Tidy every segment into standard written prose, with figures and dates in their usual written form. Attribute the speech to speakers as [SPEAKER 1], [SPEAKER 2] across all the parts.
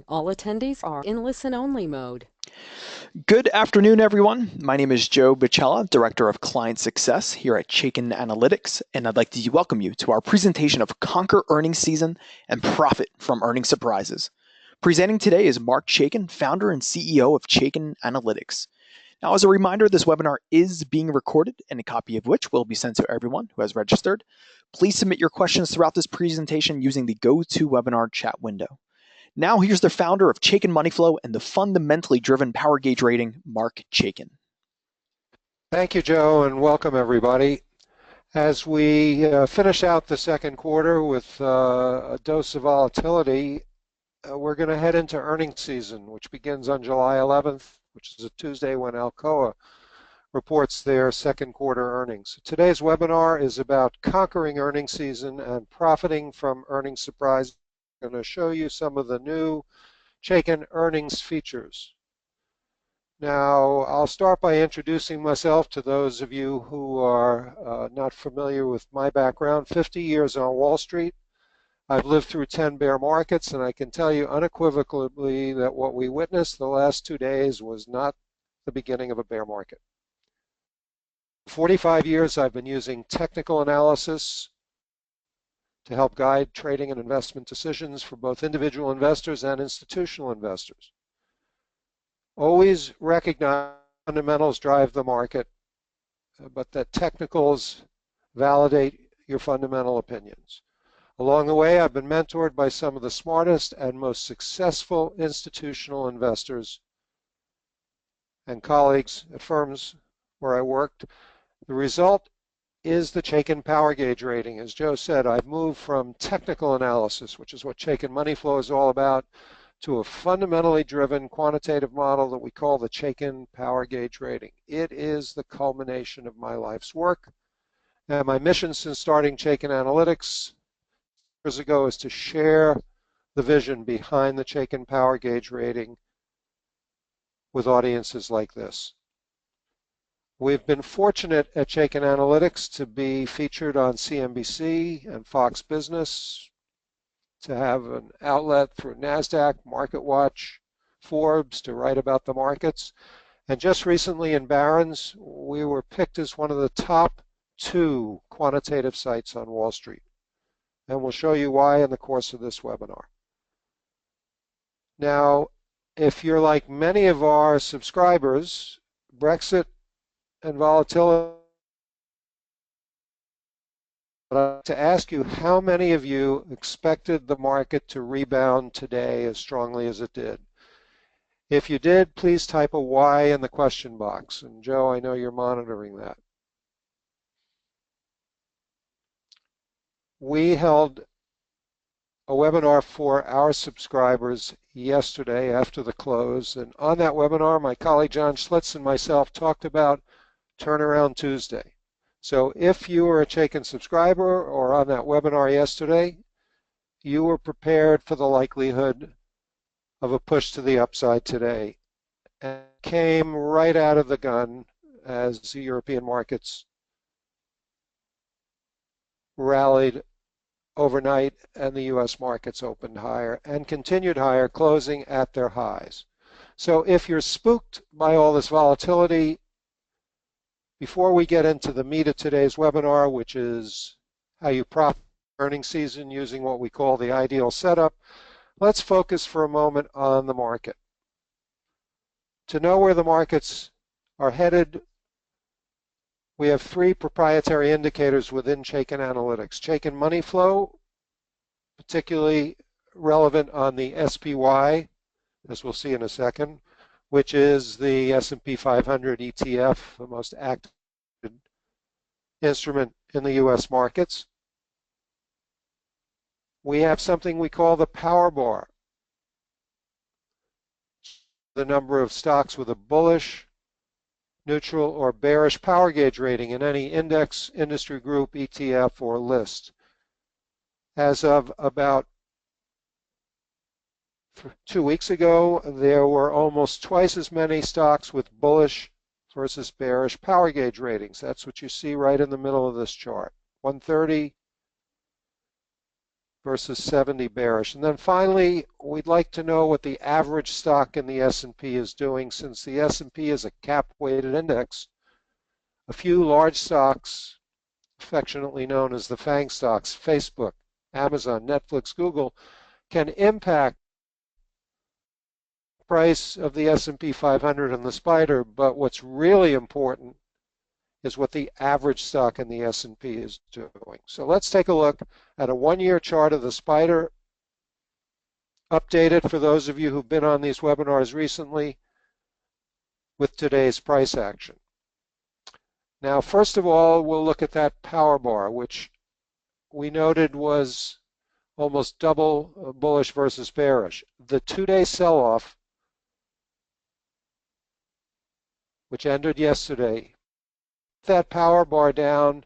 [SPEAKER 1] All attendees are in listen-only mode.
[SPEAKER 2] Good afternoon, everyone. My name is Joe Bicella, Director of Client Success here at Chaikin Analytics, and I'd like to welcome you to our presentation of Conquer Earnings Season and Profit from Earning Surprises. Presenting today is Mark Chaikin, Founder and CEO of Chaikin Analytics. Now, as a reminder, this webinar is being recorded, and a copy of which will be sent to everyone who has registered. Please submit your questions throughout this presentation using the GoToWebinar chat window. Now here's the founder of Chaikin Moneyflow and the fundamentally driven Power Gauge rating, Mark Chaikin.
[SPEAKER 3] Thank you, Joe, and welcome everybody. As we finish out the second quarter with a dose of volatility, we're going to head into earnings season, which begins on July 11th, which is a Tuesday when Alcoa reports their second quarter earnings. Today's webinar is about conquering earnings season and profiting from earnings surprise. I'm going to show you some of the new Chaikin earnings features. Now, I'll start by introducing myself to those of you who are not familiar with my background. 50 years on Wall Street. I've lived through 10 bear markets, and I can tell you unequivocally that what we witnessed the last 2 days was not the beginning of a bear market. 45 years I've been using technical analysis to help guide trading and investment decisions for both individual investors and institutional investors. Always recognize fundamentals drive the market, but that technicals validate your fundamental opinions. Along the way, I've been mentored by some of the smartest and most successful institutional investors and colleagues at firms where I worked. The result is the Chaikin Power Gauge rating. As Joe said, I've moved from technical analysis, which is what Chaikin Moneyflow is all about, to a fundamentally driven quantitative model that we call the Chaikin Power Gauge rating. It is the culmination of my life's work. And my mission since starting Chaikin Analytics years ago is to share the vision behind the Chaikin Power Gauge rating with audiences like this. We've been fortunate at Chaikin Analytics to be featured on CNBC and Fox Business, to have an outlet through NASDAQ, MarketWatch, Forbes to write about the markets. And just recently in Barron's, we were picked as one of the top 2 quantitative sites on Wall Street. And we'll show you why in the course of this webinar. Now, if you're like many of our subscribers, Brexit and volatility, I'd like to ask you how many of you expected the market to rebound today as strongly as it did? If you did, please type a Y in the question box. And Joe, I know you're monitoring that. We held a webinar for our subscribers yesterday after the close. And on that webinar, my colleague John Schlitz and myself talked about Turnaround Tuesday. So if you were a Chaikin subscriber or on that webinar yesterday, you were prepared for the likelihood of a push to the upside today. And it came right out of the gun as the European markets rallied overnight and the US markets opened higher and continued higher, closing at their highs. So if you're spooked by all this volatility, before we get into the meat of today's webinar, which is how you profit earnings season using what we call the ideal setup, let's focus for a moment on the market. To know where the markets are headed, we have 3 proprietary indicators within Chaikin Analytics. Chaikin Moneyflow, particularly relevant on the SPY, as we'll see in a second, which is the S&P 500 ETF, the most active instrument in the US markets. We have something we call the power bar, the number of stocks with a bullish, neutral, or bearish power gauge rating in any index, industry group, ETF, or list. As of about 2 weeks ago, there were almost twice as many stocks with bullish versus bearish power gauge ratings. That's what you see right in the middle of this chart. 130 versus 70 bearish. And then finally, we'd like to know what the average stock in the S&P is doing. Since the S&P is a cap-weighted index, a few large stocks, affectionately known as the FANG stocks, Facebook, Amazon, Netflix, Google, can impact the price of the S&P 500 and the SPDR, but what's really important is what the average stock in the S&P is doing. So let's take a look at a one-year chart of the SPDR, updated for those of you who've been on these webinars recently with today's price action. Now, first of all, we'll look at that power bar, which we noted was almost double bullish versus bearish. The two-day sell-off, which ended yesterday, that power bar down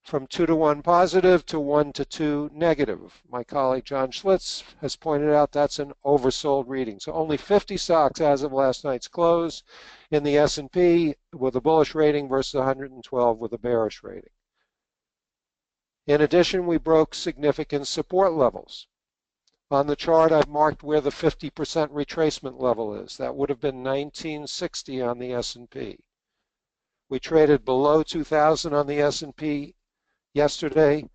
[SPEAKER 3] from 2-to-1 positive to 1-to-2 negative. My colleague John Schlitz has pointed out that's an oversold reading. So only 50 stocks as of last night's close in the S&P with a bullish rating versus 112 with a bearish rating. In addition, we broke significant support levels. On the chart, I've marked where the 50% retracement level is. That would have been 1960 on the S&P. We traded below 2,000 on the S&P yesterday,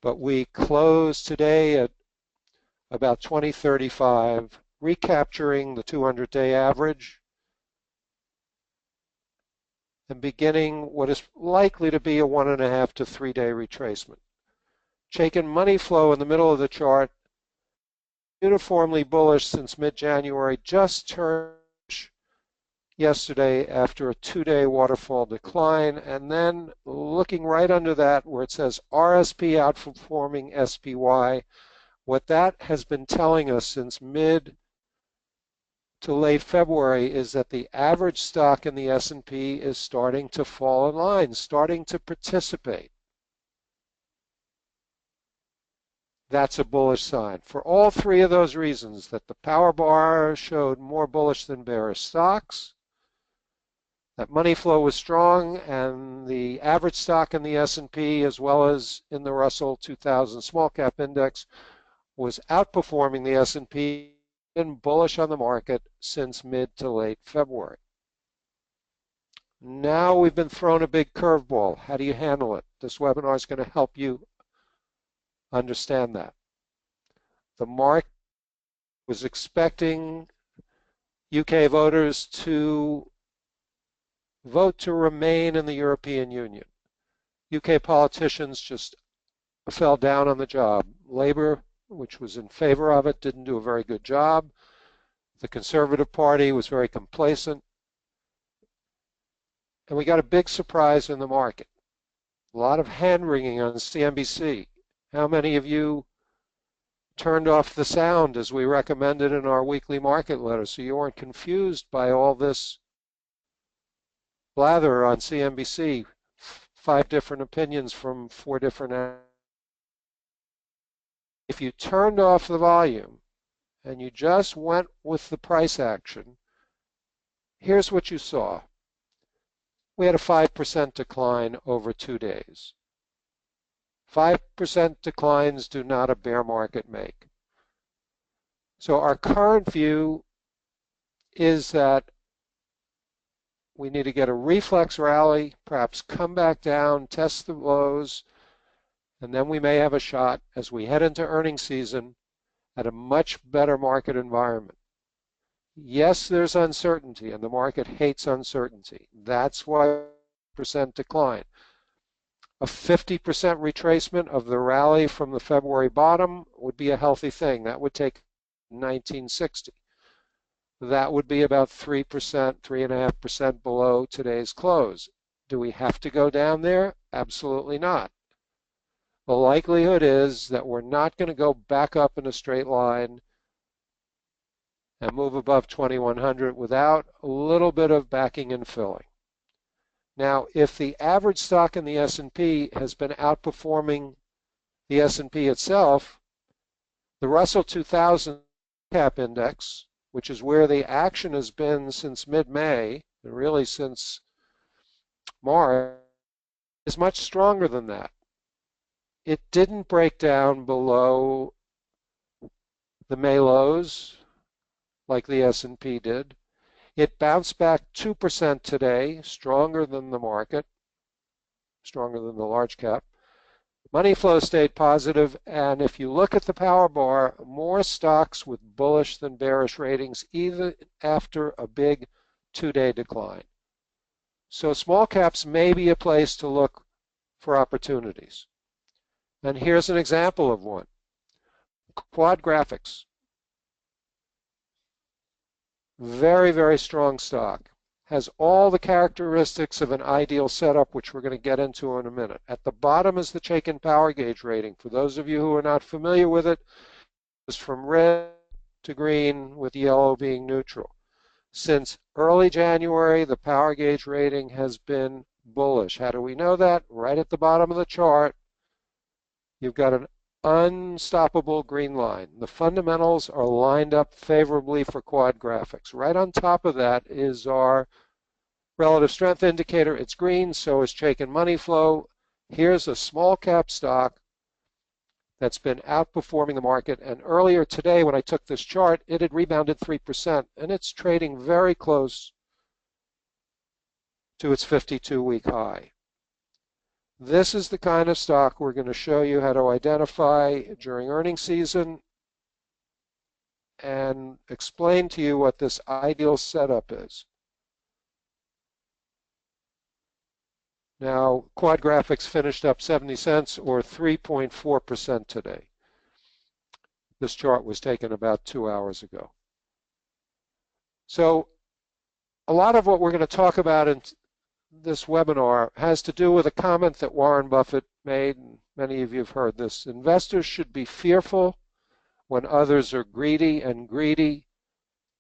[SPEAKER 3] but we closed today at about 2035, recapturing the 200-day average and beginning what is likely to be a 1.5 to 3-day retracement. Chaikin money flow in the middle of the chart, uniformly bullish since mid-January, just turned yesterday after a 2-day waterfall decline, and then looking right under that where it says RSP outperforming SPY, what that has been telling us since mid to late February is that the average stock in the S&P is starting to fall in line, starting to participate. That's a bullish sign. For all three of those reasons, that the power bar showed more bullish than bearish stocks, that money flow was strong, and the average stock in the S&P as well as in the Russell 2000 small cap index was outperforming the S&P and bullish on the market since mid to late February. Now we've been thrown a big curveball. How do you handle it? This webinar is going to help you understand that. The market was expecting UK voters to vote to remain in the European Union. UK politicians just fell down on the job. Labour, which was in favor of it, didn't do a very good job. The Conservative Party was very complacent. And we got a big surprise in the market. A lot of hand-wringing on CNBC. How many of you turned off the sound as we recommended in our weekly market letter so you weren't confused by all this blather on CNBC, 5 different opinions from 4 different. If you turned off the volume and you just went with the price action, here's what you saw. We had a 5% decline over 2 days. 5% declines do not a bear market make. So our current view is that we need to get a reflex rally, perhaps come back down, test the lows, and then we may have a shot as we head into earnings season at a much better market environment. Yes, there's uncertainty, and the market hates uncertainty. That's why percent decline. A 50% retracement of the rally from the February bottom would be a healthy thing. That would take 1960. That would be about 3%, 3.5% below today's close. Do we have to go down there? Absolutely not. The likelihood is that we're not going to go back up in a straight line and move above 2100 without a little bit of backing and filling. Now, if the average stock in the S&P has been outperforming the S&P itself, the Russell 2000 cap index, which is where the action has been since mid-May, and really since March, is much stronger than that. It didn't break down below the May lows, like the S&P did. It bounced back 2% today, stronger than the market, stronger than the large cap. Money flow stayed positive, and if you look at the power bar, more stocks with bullish than bearish ratings, even after a big two-day decline. So small caps may be a place to look for opportunities. And here's an example of one. Quad Graphics. Very, very strong stock. Has all the characteristics of an ideal setup, which we're going to get into in a minute. At the bottom is the Chaikin power gauge rating. For those of you who are not familiar with it, it's from red to green, with yellow being neutral. Since early January, the power gauge rating has been bullish. How do we know that? Right at the bottom of the chart, you've got an unstoppable green line. The fundamentals are lined up favorably for Quad Graphics. Right on top of that is our relative strength indicator. It's green, so is Chaikin money flow. Here's a small cap stock that's been outperforming the market. And earlier today, when I took this chart, it had rebounded 3%, and it's trading very close to its 52-week high. This is the kind of stock we're going to show you how to identify during earnings season and explain to you what this ideal setup is. Now, Quad Graphics finished up 70 cents or 3.4% today. This chart was taken about 2 hours ago. So a lot of what we're going to talk about in this webinar has to do with a comment that Warren Buffett made, and many of you have heard this. Investors should be fearful when others are greedy, and greedy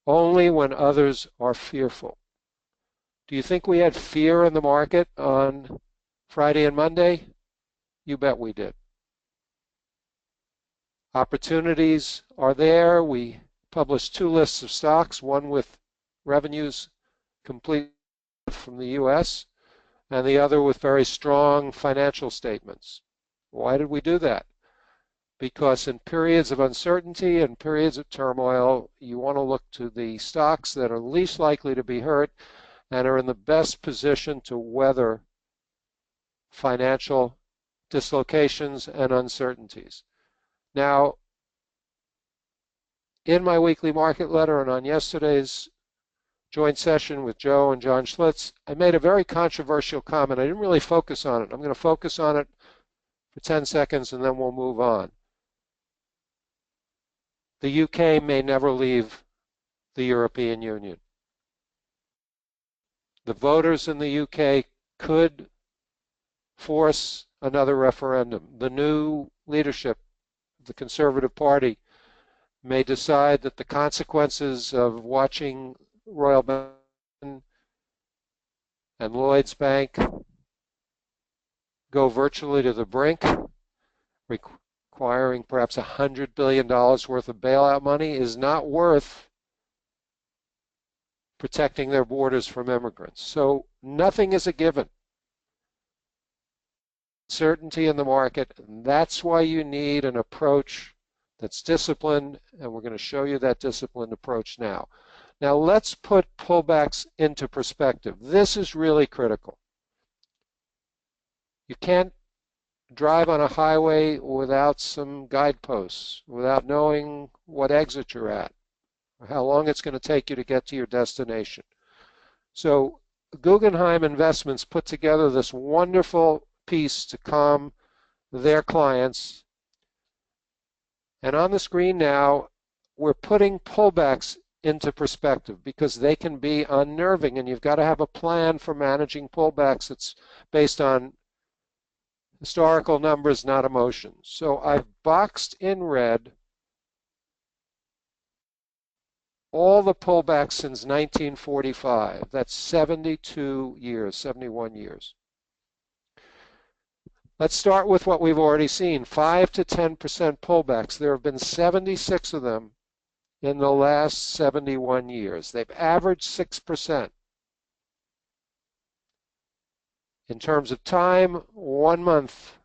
[SPEAKER 3] only when others are fearful. Do you think we had fear in the market on Friday and Monday? You bet we did. Opportunities are there. We published 2 lists of stocks, one with revenues complete from the U.S. and the other with very strong financial statements. Why did we do that? Because in periods of uncertainty and periods of turmoil, you want to look to the stocks that are least likely to be hurt and are in the best position to weather financial dislocations and uncertainties. Now, in my weekly market letter and on yesterday's joint session with Joe and John Schlitz, I made a very controversial comment. I didn't really focus on it. I'm going to focus on it for 10 seconds and then we'll move on. The UK may never leave the European Union. The voters in the UK could force another referendum. The new leadership, the Conservative Party, may decide that the consequences of watching Royal Bank and Lloyd's Bank go virtually to the brink, requiring perhaps $100 billion worth of bailout money, is not worth protecting their borders from immigrants. So nothing is a given. Certainty in the market, and that's why you need an approach that's disciplined, and we're going to show you that disciplined approach now. Now let's put pullbacks into perspective. This is really critical. You can't drive on a highway without some guideposts, without knowing what exit you're at, or how long it's going to take you to get to your destination. So Guggenheim Investments put together this wonderful piece to calm their clients. And on the screen now, we're putting pullbacks into perspective because they can be unnerving, and you've got to have a plan for managing pullbacks that's based on historical numbers, not emotions. So I've boxed in red all the pullbacks since 1945. That's 72 years, 71 years. Let's start with what we've already seen, 5 to 10% pullbacks. There have been 76 of them in the last 71 years. They've averaged 6%. In terms of time, 1 month.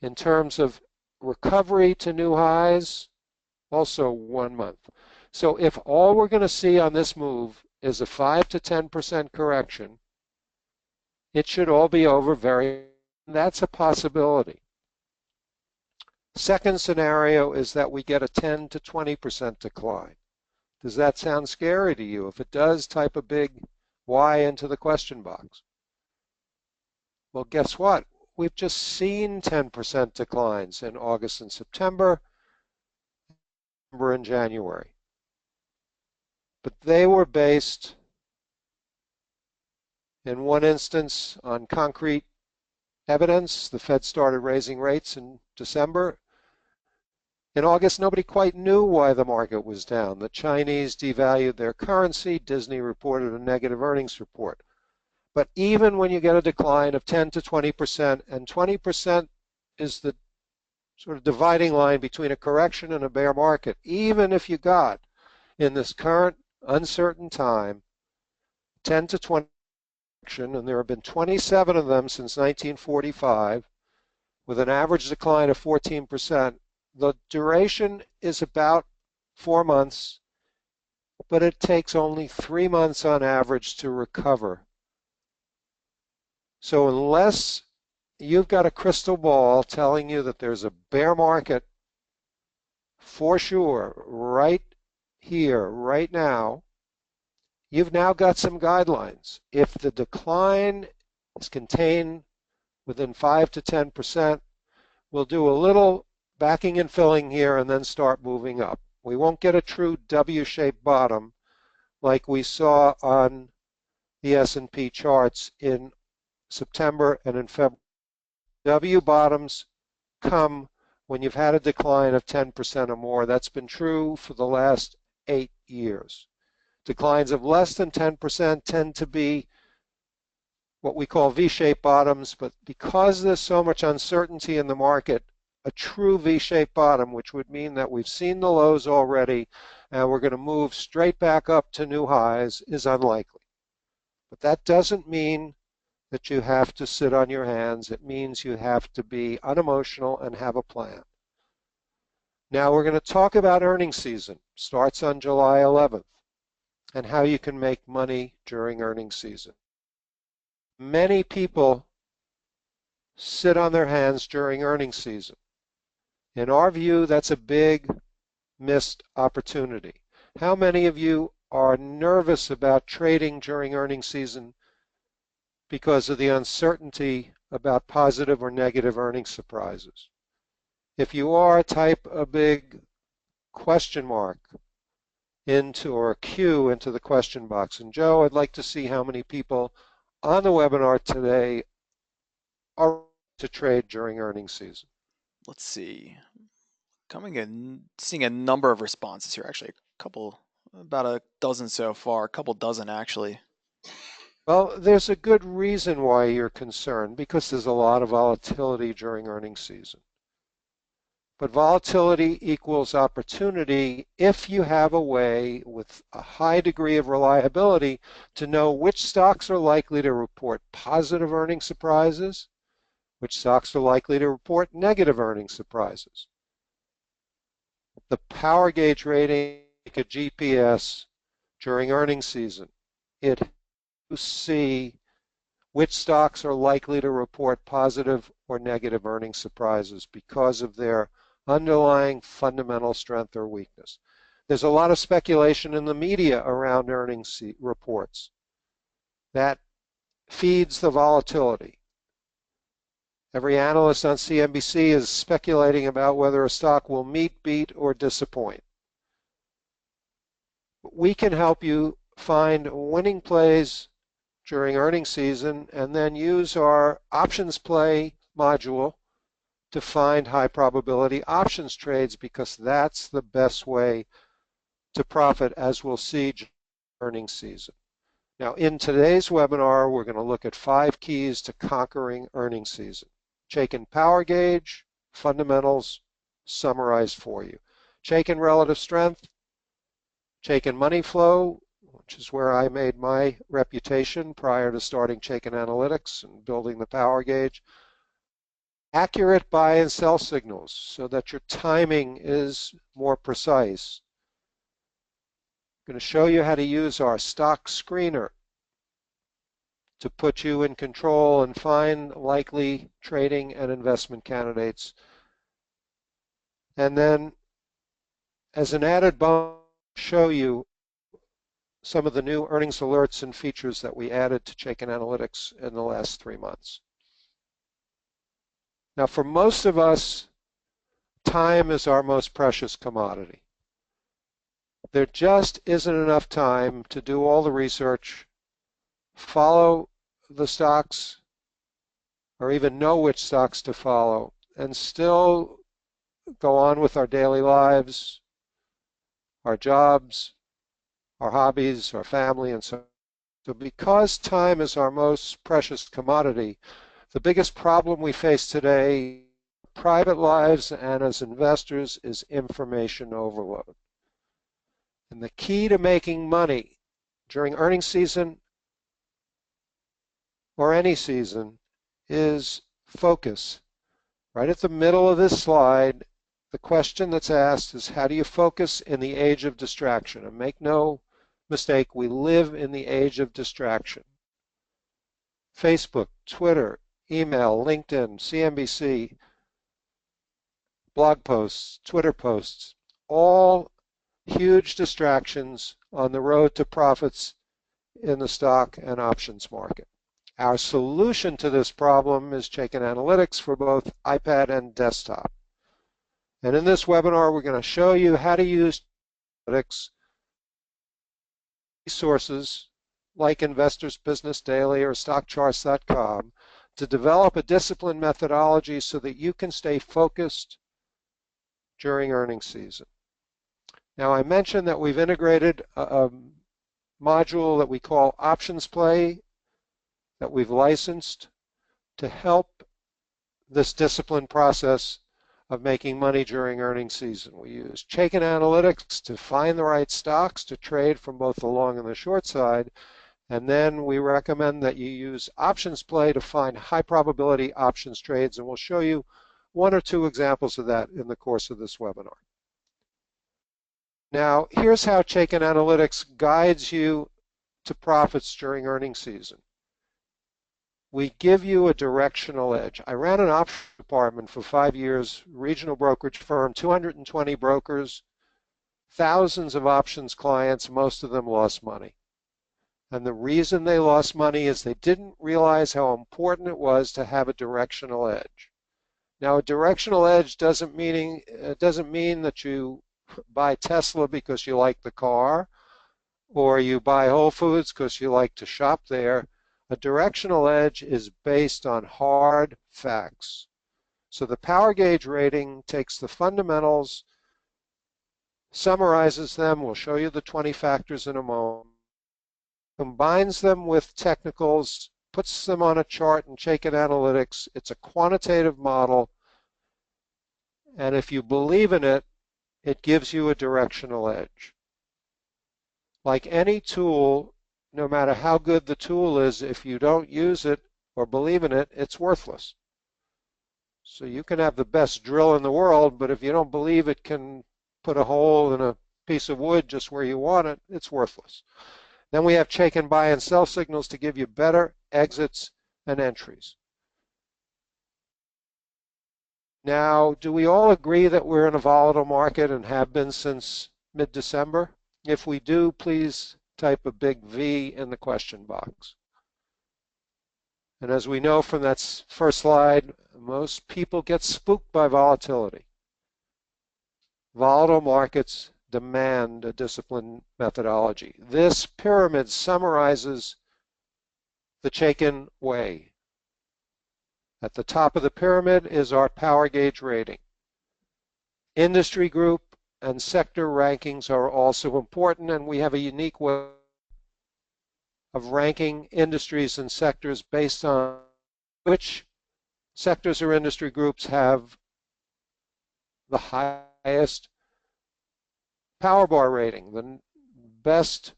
[SPEAKER 3] In terms of recovery to new highs, also 1 month. So if all we're going to see on this move is a 5 to 10% correction, it should all be over very, that's a possibility. Second scenario is that we get a 10 to 20% decline. Does that sound scary to you? If it does, type a big Y into the question box. Well, guess what? We've just seen 10% declines in August and September, and January. But they were based, in one instance, on concrete evidence. The Fed started raising rates in December. In August, nobody quite knew why the market was down. The Chinese devalued their currency. Disney reported a negative earnings report. But even when you get a decline of 10 to 20%, and 20% is the sort of dividing line between a correction and a bear market, even if you got, in this current uncertain time, 10 to 20%, and there have been 27 of them since 1945, with an average decline of 14%, the duration is about 4 months, but it takes only 3 months on average to recover. So unless you've got a crystal ball telling you that there's a bear market for sure right here, right now, you've now got some guidelines. If the decline is contained within 5 to 10%, we'll do a little backing and filling here and then start moving up. We won't get a true W-shaped bottom like we saw on the S&P charts in September and in February. W bottoms come when you've had a decline of 10% or more. That's been true for the last 8 years. Declines of less than 10% tend to be what we call V-shaped bottoms, but because there's so much uncertainty in the market, a true V-shaped bottom, which would mean that we've seen the lows already and we're going to move straight back up to new highs, is unlikely. But that doesn't mean that you have to sit on your hands. It means you have to be unemotional and have a plan. Now we're going to talk about earnings season. Starts on July 11th, and how you can make money during earnings season. Many people sit on their hands during earnings season. In our view, that's a big missed opportunity. How many of you are nervous about trading during earnings season because of the uncertainty about positive or negative earnings surprises? If you are, type a big question mark into, or a Q into the question box. And Joe, I'd like to see how many people on the webinar today are to trade during earnings season.
[SPEAKER 2] Let's see. Coming in, seeing a number of responses here. Actually, a couple, about a dozen so far, a couple dozen actually.
[SPEAKER 3] Well, there's a good reason why you're concerned, because there's a lot of volatility during earnings season. But volatility equals opportunity if you have a way with a high degree of reliability to know which stocks are likely to report positive earnings surprises, which stocks are likely to report negative earnings surprises. The power gauge rating, like a GPS during earnings season, it helps see which stocks are likely to report positive or negative earnings surprises because of their underlying fundamental strength or weakness. There's a lot of speculation in the media around earnings reports that feeds the volatility. Every analyst on CNBC is speculating about whether a stock will meet, beat, or disappoint. We can help you find winning plays during earnings season and then use our options play module to find high probability options trades, because that's the best way to profit, as we'll see during earnings season. Now, in today's webinar, we're going to look at 5 keys to conquering earnings season. Chaikin power gauge, fundamentals summarized for you. Chaikin relative strength, Chaikin money flow, which is where I made my reputation prior to starting Chaikin Analytics and building the power gauge. accurate buy and sell signals so that your timing is more precise. I'm going to show you how to use our stock screener to put you in control and find likely trading and investment candidates. And then, as an added bonus, show you some of the new earnings alerts and features that we added to Chaikin Analytics in the last 3 months. Now, for most of us, time is our most precious commodity. There just isn't enough time to do all the research, follow the stocks, or even know which stocks to follow, and still go on with our daily lives, our jobs, our hobbies, our family, and so on. So because time is our most precious commodity, the biggest problem we face today, private lives and as investors, is information overload. And the key to making money during earnings season or any season is focus. Right at the middle of this slide, the question that's asked is, how do you focus in the age of distraction? And make no mistake, we live in the age of distraction. Facebook, Twitter, email, LinkedIn, CNBC, blog posts, Twitter posts, all huge distractions on the road to profits in the stock and options market. Our solution to this problem is Chaikin Analytics for both iPad and desktop. And in this webinar, we're going to show you how to use analytics resources like Investors Business Daily or StockCharts.com to develop a disciplined methodology so that you can stay focused during earnings season. Now, I mentioned that we've integrated a module that we call Options Play that we've licensed to help this disciplined process of making money during earnings season. We use Chaikin Analytics to find the right stocks to trade from both the long and the short side, and then we recommend that you use Options Play to find high probability options trades, and we'll show you 1 or 2 examples of that in the course of this webinar. Now, here's how Chaikin Analytics guides you to profits during earnings season. We give you a directional edge. I ran an options department for 5 years, regional brokerage firm, 220 brokers, thousands of options clients, most of them lost money. And the reason they lost money is they didn't realize how important it was to have a directional edge. Now, a directional edge doesn't mean that you buy Tesla because you like the car, or you buy Whole Foods because you like to shop there. A directional edge is based on hard facts. So the power gauge rating takes the fundamentals, summarizes them, we'll show you the 20 factors in a moment, combines them with technicals, puts them on a chart in Chaikin Analytics. It's a quantitative model, and if you believe in it, it gives you a directional edge. Like any tool, no matter how good the tool is, if you don't use it or believe in it, it's worthless. So you can have the best drill in the world, but if you don't believe it can put a hole in a piece of wood just where you want it, it's worthless. Then we have Chaikin buy and sell signals to give you better exits and entries. Now, do we all agree that we're in a volatile market and have been since mid-December? If we do, please type a big V in the question box. And as we know from that first slide, most people get spooked by volatility. Volatile markets demand a disciplined methodology. This pyramid summarizes the Chaikin way. At the top of the pyramid is our power gauge rating. Industry group and sector rankings are also important, and we have a unique way of ranking industries and sectors based on which sectors or industry groups have the highest power bar rating, the best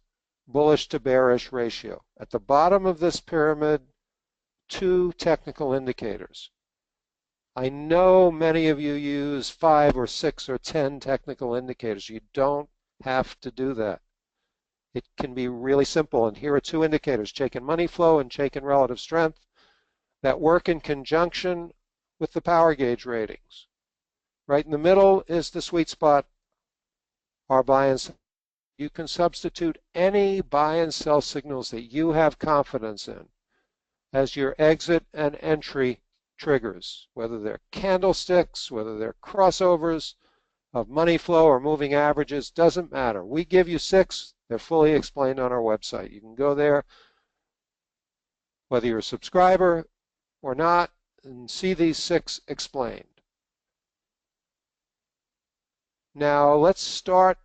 [SPEAKER 3] bullish to bearish ratio. At the bottom of this pyramid, 2 technical indicators. I know many of you use 5 or 6 or 10 technical indicators. You don't have to do that. It can be really simple. And here are two indicators, Chaikin money flow and Chaikin relative strength, that work in conjunction with the power gauge ratings. Right in the middle is the sweet spot, our buy and sell. You can substitute any buy and sell signals that you have confidence in as your exit and entry triggers, whether they're candlesticks, whether they're crossovers of money flow or moving averages, doesn't matter. We give you 6. They're fully explained on our website. You can go there, whether you're a subscriber or not, and see these 6 explained. Now let's start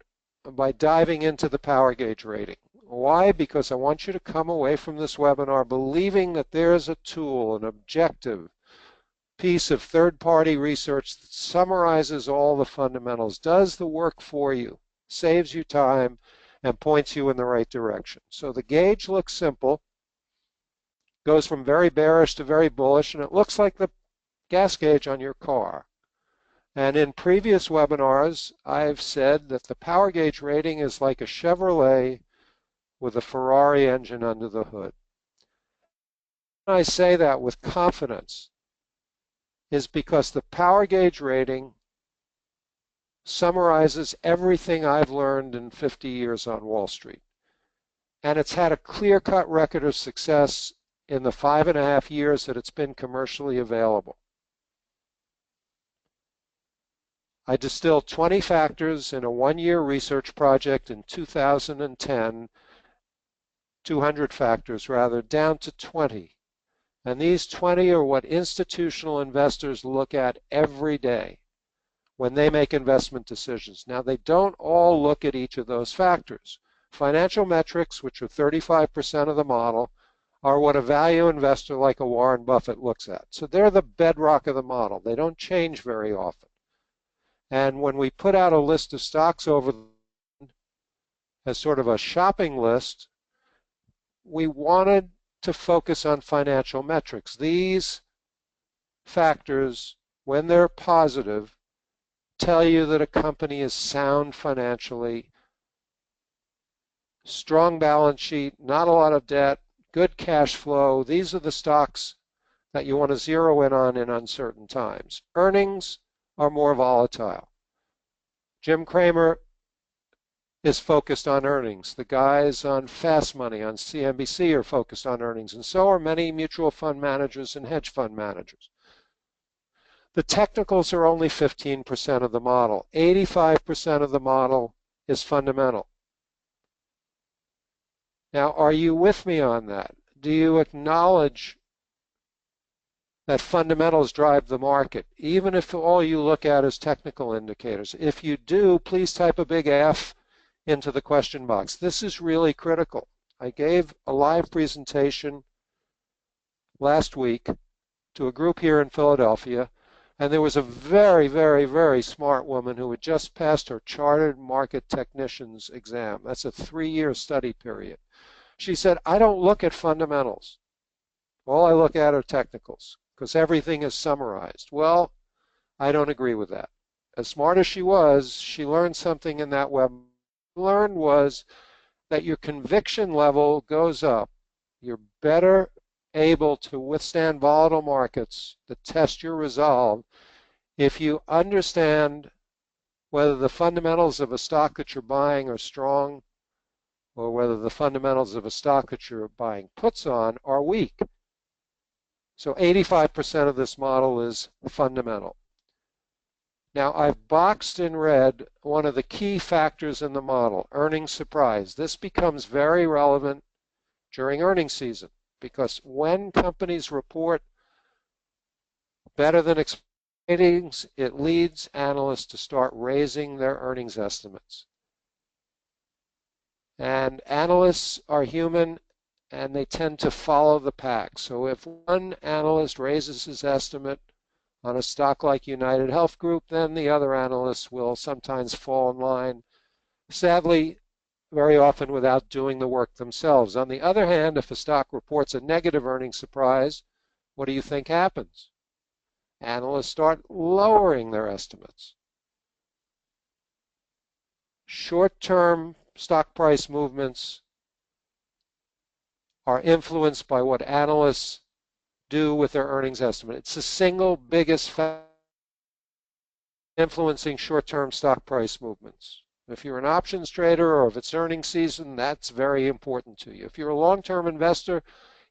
[SPEAKER 3] by diving into the power gauge rating. Why? Because I want you to come away from this webinar believing that there's a tool, an objective piece of third-party research that summarizes all the fundamentals, does the work for you, saves you time, and points you in the right direction. So the gauge looks simple, goes from very bearish to very bullish, and it looks like the gas gauge on your car. And in previous webinars, I've said that the power gauge rating is like a Chevrolet with a Ferrari engine under the hood. I say that with confidence is because the power gauge rating summarizes everything I've learned in 50 years on Wall Street. And it's had a clear-cut record of success in the 5.5 years that it's been commercially available. I distilled 20 factors in a one-year research project in 2010, 200 factors rather, down to 20. And these 20 are what institutional investors look at every day when they make investment decisions. Now, they don't all look at each of those factors. Financial metrics, which are 35% of the model, are what a value investor like a Warren Buffett looks at. So they're the bedrock of the model. They don't change very often. And when we put out a list of stocks over as sort of a shopping list, we wanted to focus on financial metrics. These factors, when they're positive, tell you that a company is sound financially, strong balance sheet, not a lot of debt, good cash flow. These are the stocks that you want to zero in on in uncertain times. Earnings are more volatile. Jim Cramer is focused on earnings. The guys on Fast Money on CNBC are focused on earnings, and so are many mutual fund managers and hedge fund managers. The technicals are only 15% of the model. 85% of the model is fundamental. Now, are you with me on that? Do you acknowledge that fundamentals drive the market, even if all you look at is technical indicators? If you do, please type a big F into the question box. This is really critical. I gave a live presentation last week to a group here in Philadelphia, and there was a very, very, very smart woman who had just passed her Chartered Market Technician's exam. That's a 3-year study period. She said, I don't look at fundamentals. All I look at are technicals because everything is summarized. Well, I don't agree with that. As smart as she was, she learned something in that web. Learned was that your conviction level goes up. You're better able to withstand volatile markets that test your resolve if you understand whether the fundamentals of a stock that you're buying are strong or whether the fundamentals of a stock that you're buying puts on are weak. So 85% of this model is fundamental. Now, I've boxed in red one of the key factors in the model, earnings surprise. This becomes very relevant during earnings season because when companies report better than expected, it leads analysts to start raising their earnings estimates. And analysts are human and they tend to follow the pack. So if one analyst raises his estimate on a stock like United Health Group, then the other analysts will sometimes fall in line, sadly, very often without doing the work themselves. On the other hand, if a stock reports a negative earnings surprise, what do you think happens? analysts start lowering their estimates. Short-term stock price movements are influenced by what analysts do with their earnings estimate. It's the single biggest factor influencing short-term stock price movements. If you're an options trader or if it's earnings season, that's very important to you. If you're a long-term investor,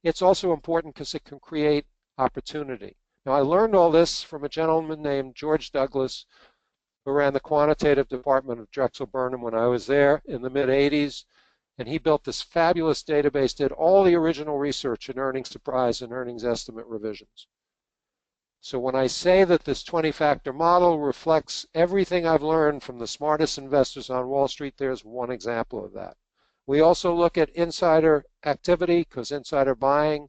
[SPEAKER 3] it's also important because it can create opportunity. Now, I learned all this from a gentleman named George Douglas, who ran the quantitative department of Drexel Burnham when I was there in the mid-'80s. And he built this fabulous database, did all the original research in earnings surprise and earnings estimate revisions. So when I say that this 20-factor model reflects everything I've learned from the smartest investors on Wall Street, there's one example of that. We also look at insider activity because insider buying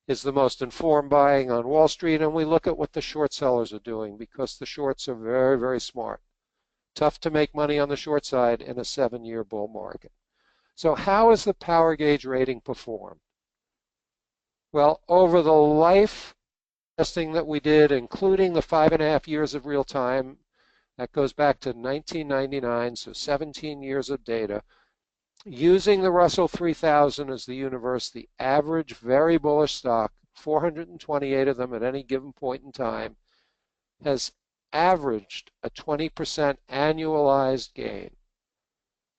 [SPEAKER 3] is the most informed buying on Wall Street, and we look at what the short sellers are doing because the shorts are very, very smart. Tough to make money on the short side in a 7-year bull market. So how has the power gauge rating performed? Well, over the life testing that we did, including the 5.5 years of real time, that goes back to 1999, so 17 years of data, using the Russell 3000 as the universe, the average very bullish stock, 428 of them at any given point in time, has averaged a 20% annualized gain,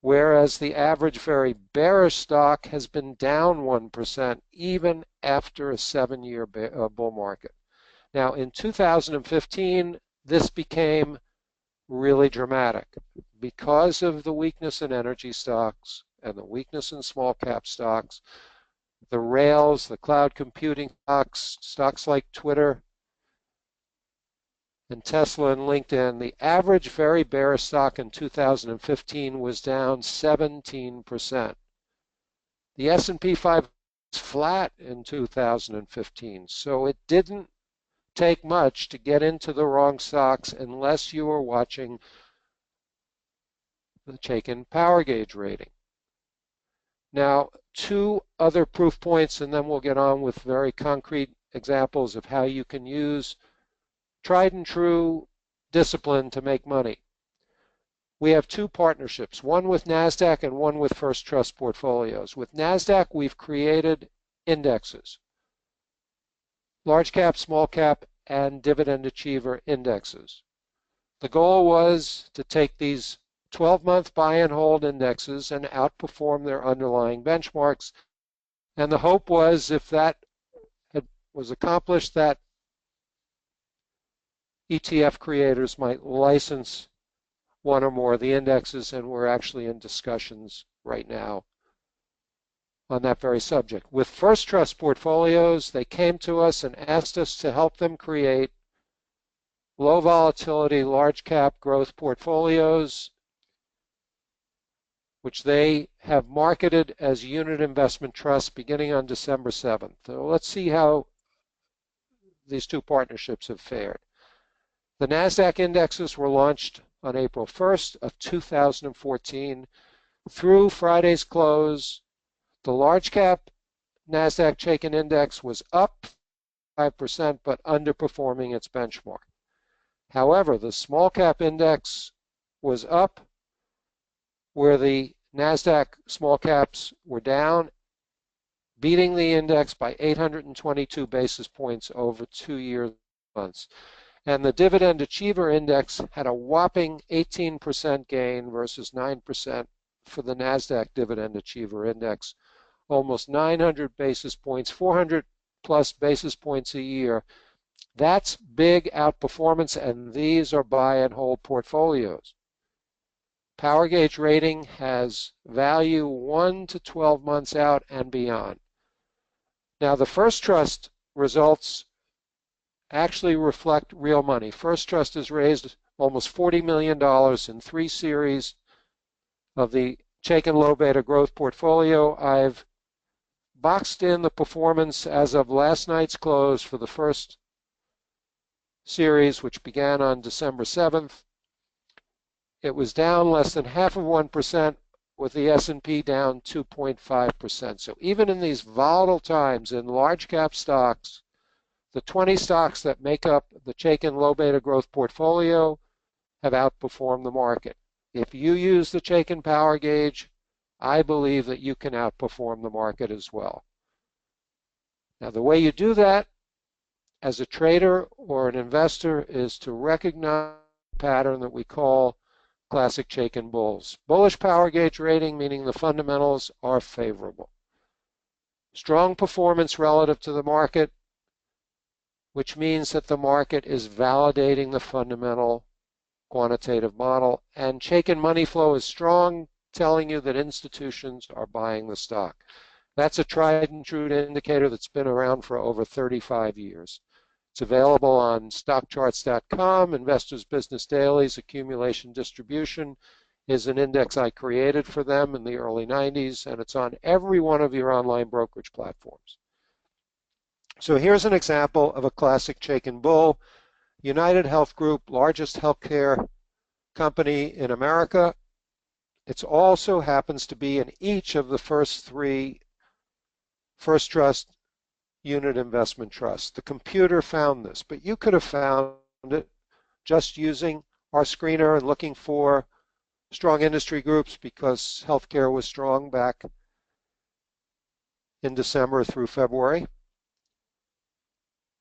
[SPEAKER 3] whereas the average very bearish stock has been down 1% even after a 7-year bull market. Now, in 2015, this became really dramatic because of the weakness in energy stocks and the weakness in small cap stocks, the rails, the cloud computing stocks, stocks like Twitter and Tesla and LinkedIn. The average very bearish stock in 2015 was down 17%. The S&P 500 was flat in 2015, so it didn't take much to get into the wrong stocks unless you were watching the Chaikin power gauge rating. Now, 2 other proof points, and then we'll get on with very concrete examples of how you can use tried and true discipline to make money. We have 2 partnerships, one with NASDAQ and one with First Trust Portfolios. With NASDAQ, we've created indexes, large cap, small cap, and dividend achiever indexes. The goal was to take these 12-month buy and hold indexes and outperform their underlying benchmarks. And the hope was if that was accomplished, that ETF creators might license one or more of the indexes, and we're actually in discussions right now on that very subject. With First Trust Portfolios, they came to us and asked us to help them create low volatility, large cap growth portfolios, which they have marketed as unit investment trusts beginning on December 7th. So let's see how these 2 partnerships have fared. The NASDAQ indexes were launched on April 1st of 2014. Through Friday's close, the large cap NASDAQ Chaikin Index was up 5% but underperforming its benchmark. However, the small cap index was up where the NASDAQ small caps were down, beating the index by 822 basis points over 2 years months. And the Dividend Achiever Index had a whopping 18% gain versus 9% for the NASDAQ Dividend Achiever Index, almost 900 basis points, 400 plus basis points a year. That's big outperformance, and these are buy and hold portfolios. Power gauge rating has value 1 to 12 months out and beyond. Now, the First Trust results actually reflect real money. First Trust has raised almost $40 million in 3 series of the Chaikin Low Beta Growth Portfolio. I've boxed in the performance as of last night's close for the first series, which began on December 7th. It was down less than half of 1%, with the S&P down 2.5%. So even in these volatile times in large cap stocks, The 20 stocks that make up the Chaikin low beta growth portfolio have outperformed the market. If you use the Chaikin power gauge, I believe that you can outperform the market as well. Now, the way you do that as a trader or an investor is to recognize a pattern that we call classic Chaikin bulls. Bullish power gauge rating, meaning the fundamentals are favorable. Strong performance relative to the market, which means that the market is validating the fundamental quantitative model. And Chaikin money flow is strong, telling you that institutions are buying the stock. That's a tried and true indicator that's been around for over 35 years. It's available on stockcharts.com, Investors Business Daily's accumulation distribution is an index I created for them in the early 90s, and it's on every one of your online brokerage platforms. So here's an example of a classic Chaikin bull. United Health Group, largest healthcare company in America. It also happens to be in each of the first three First Trust unit investment trusts. The computer found this, but you could have found it just using our screener and looking for strong industry groups because healthcare was strong back in December through February.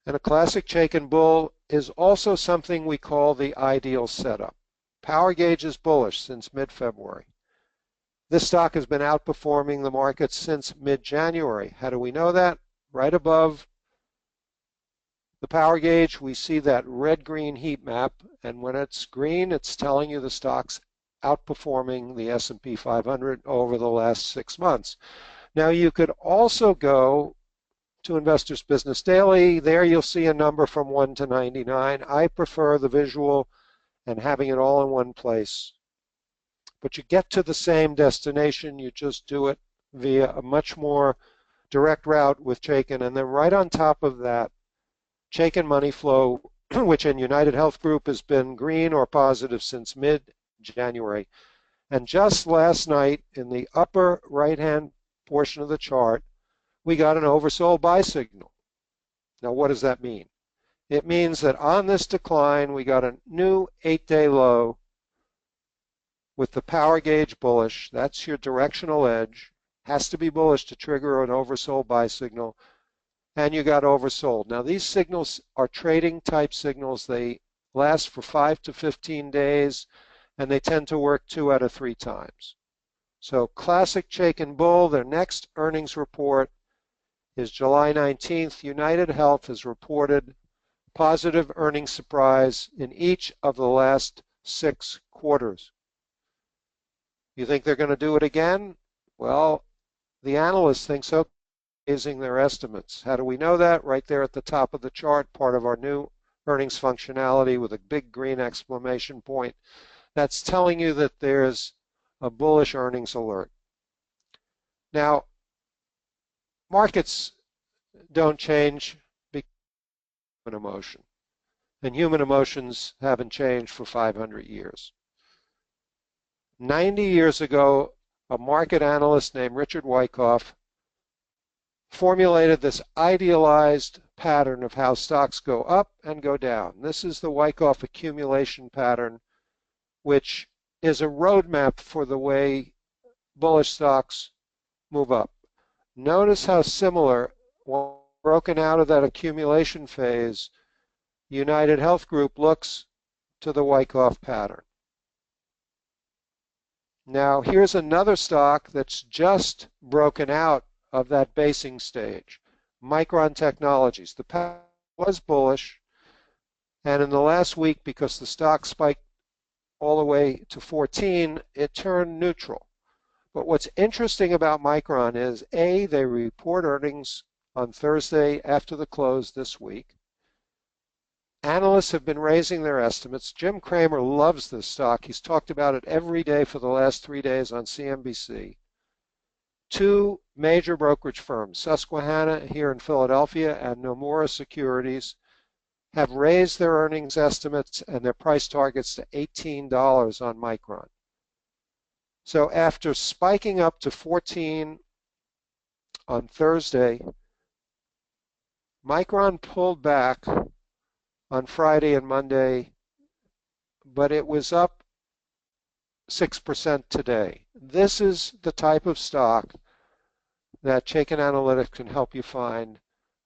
[SPEAKER 3] And a classic Chaikin bull is also something we call the ideal setup. Power gauge is bullish since mid-February. This stock has been outperforming the market since mid-January. How do we know that? Right above the power gauge, we see that red-green heat map, and when it's green, it's telling you the stock's outperforming the S&P 500 over the last 6 months. Now, you could also go to Investors Business Daily. There you'll see a number from 1 to 99. I prefer the visual and having it all in one place. But you get to the same destination, you just do it via a much more direct route with Chaikin. And then right on top of that, Chaikin money flow, which in United Health Group has been green or positive since mid-January. And just last night, in the upper right-hand portion of the chart, we got an oversold buy signal. Now, what does that mean? It means that on this decline, we got a new 8-day low with the power gauge bullish. That's your directional edge. Has to be bullish to trigger an oversold buy signal. And you got oversold. Now, these signals are trading type signals. They last for 5 to 15 days, and they tend to work 2 out of 3 times. So classic Chaikin bull, their next earnings report is July 19th. United Health has reported positive earnings surprise in each of the last 6 quarters. You think they're going to do it again? Well, the analysts think so, raising their estimates. How do we know that? Right there at the top of the chart, part of our new earnings functionality with a big green exclamation point. That's telling you that there's a bullish earnings alert. Now, markets don't change because of human emotion. And human emotions haven't changed for 500 years. 90 years ago, a market analyst named Richard Wyckoff formulated this idealized pattern of how stocks go up and go down. This is the Wyckoff accumulation pattern, which is a roadmap for the way bullish stocks move up. Notice how similar, when broken out of that accumulation phase, United Health Group looks to the Wyckoff pattern. Now, here's another stock that's just broken out of that basing stage, Micron Technologies. The pattern was bullish, and in the last week, because the stock spiked all the way to 14, it turned neutral. But what's interesting about Micron is, A, they report earnings on Thursday after the close this week. Analysts have been raising their estimates. Jim Cramer loves this stock. He's talked about it every day for the last 3 days on CNBC. 2 major brokerage firms, Susquehanna here in Philadelphia and Nomura Securities, have raised their earnings estimates and their price targets to $18 on Micron. So after spiking up to 14 on Thursday, Micron pulled back on Friday and Monday, but it was up 6% today. This is the type of stock that Chaikin Analytics can help you find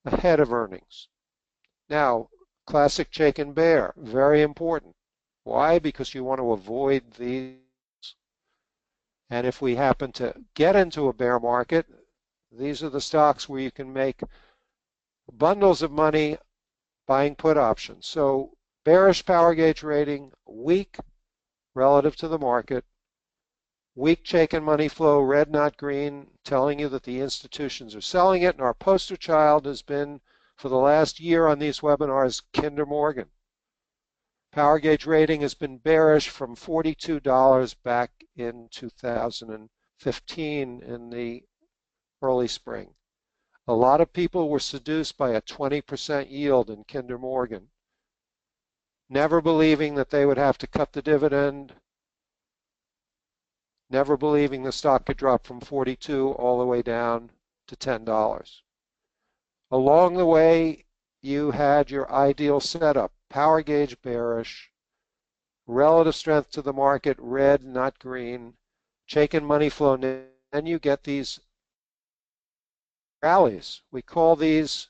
[SPEAKER 3] ahead of earnings. Now, classic Chaikin bear, very important. Why? Because you want to avoid these. And if we happen to get into a bear market, these are the stocks where you can make bundles of money buying put options. So bearish power gauge rating, weak relative to the market, weak Chaikin money flow, red not green, telling you that the institutions are selling it. And our poster child has been, for the last year on these webinars, Kinder Morgan. Power gauge rating has been bearish from $42 back in 2015 in the early spring. A lot of people were seduced by a 20% yield in Kinder Morgan, never believing that they would have to cut the dividend, never believing the stock could drop from 42 all the way down to $10. Along the way, you had your ideal setup, power gauge bearish, relative strength to the market, red, not green, Chaikin money flow, and you get these rallies. We call these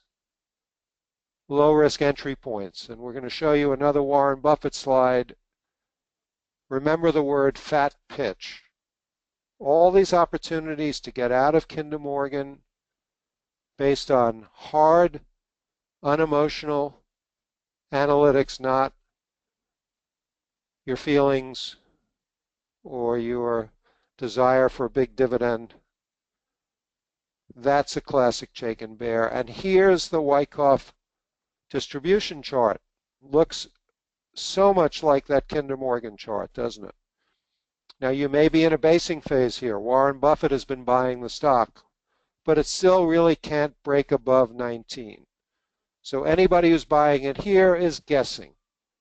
[SPEAKER 3] low risk entry points, and we're going to show you another Warren Buffett slide. Remember the word fat pitch. All these opportunities to get out of Kinder Morgan based on hard, unemotional analytics, not your feelings or your desire for a big dividend. That's a classic Chaikin bear. And here's the Wyckoff distribution chart. Looks so much like that Kinder Morgan chart, doesn't it? Now you may be in a basing phase here. Warren Buffett has been buying the stock, but it still really can't break above 19. So anybody who's buying it here is guessing.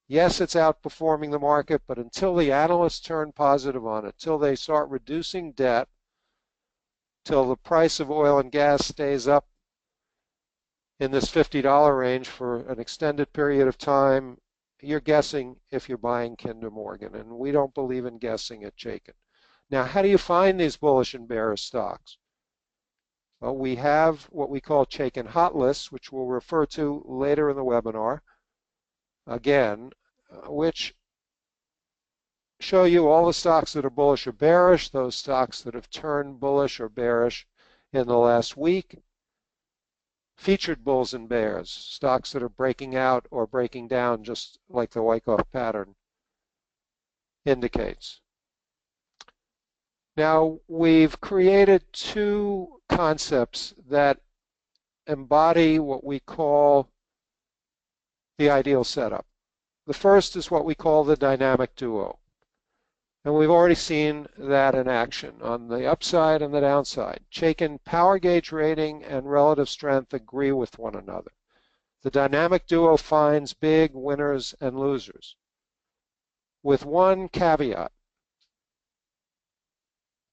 [SPEAKER 3] Yes, it's outperforming the market, but until the analysts turn positive on it, till they start reducing debt, till the price of oil and gas stays up in this $50 range for an extended period of time, you're guessing if you're buying Kinder Morgan, and we don't believe in guessing at Chaikin. Now, how do you find these bullish and bearish stocks? Well, we have what we call Chaikin hot lists, which we'll refer to later in the webinar, again, which show you all the stocks that are bullish or bearish, those stocks that have turned bullish or bearish in the last week, featured bulls and bears, stocks that are breaking out or breaking down just like the Wyckoff pattern indicates. Now, we've created two concepts that embody what we call the ideal setup. The first is what we call the dynamic duo. And we've already seen that in action on the upside and the downside. Chaikin power gauge rating and relative strength agree with one another. The dynamic duo finds big winners and losers, with one caveat.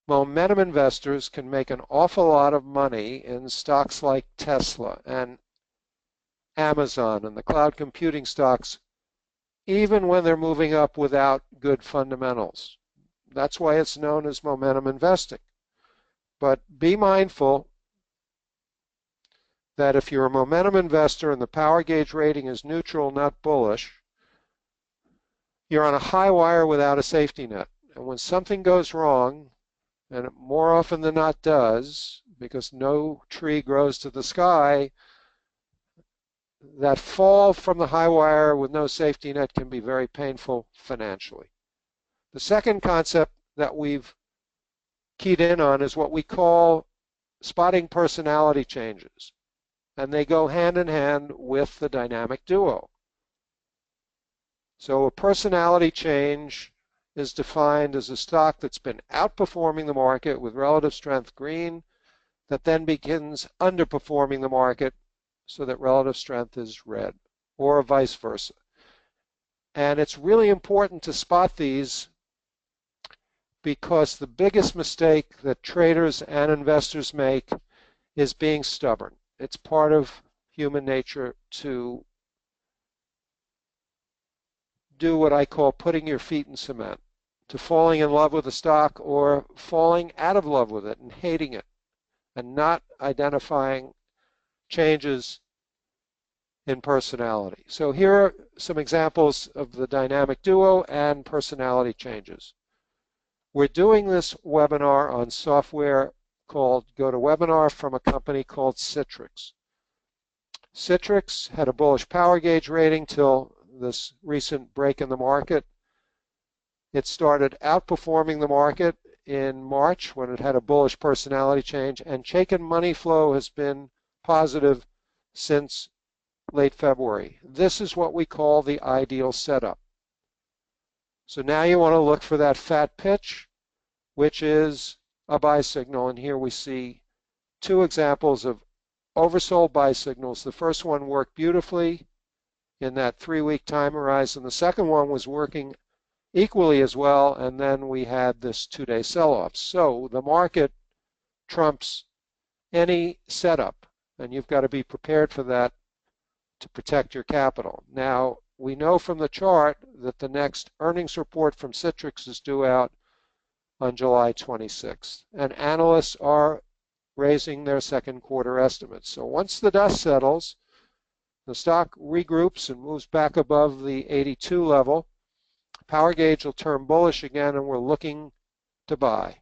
[SPEAKER 3] Momentum investors can make an awful lot of money in stocks like Tesla and Amazon and the cloud computing stocks, even when they're moving up without good fundamentals. That's why it's known as momentum investing. But be mindful that if you're a momentum investor and the power gauge rating is neutral, not bullish, you're on a high wire without a safety net. And when something goes wrong, and it more often than not does, because no tree grows to the sky, that fall from the high wire with no safety net can be very painful financially. The second concept that we've keyed in on is what we call spotting personality changes, and they go hand in hand with the dynamic duo. So a personality change is defined as a stock that's been outperforming the market with relative strength green, that then begins underperforming the market so that relative strength is red, or vice versa. And it's really important to spot these because the biggest mistake that traders and investors make is being stubborn. It's part of human nature to do what I call putting your feet in cement, to falling in love with a stock or falling out of love with it and hating it and not identifying changes in personality. So here are some examples of the dynamic duo and personality changes. We're doing this webinar on software called GoToWebinar from a company called Citrix. Citrix had a bullish power gauge rating till this recent break in the market. It started outperforming the market in March when it had a bullish personality change, and Chaikin money flow has been positive since late February. This is what we call the ideal setup. So now you want to look for that fat pitch, which is a buy signal, and here we see two examples of oversold buy signals. The first one worked beautifully in that 3-week time horizon. The second one was working equally as well, and then we had this 2-day sell-off. So the market trumps any setup, and you've got to be prepared for that to protect your capital. Now, we know from the chart that the next earnings report from Citrix is due out on July 26th, and analysts are raising their second quarter estimates. So once the dust settles, the stock regroups and moves back above the 82 level. Power gauge will turn bullish again, and we're looking to buy.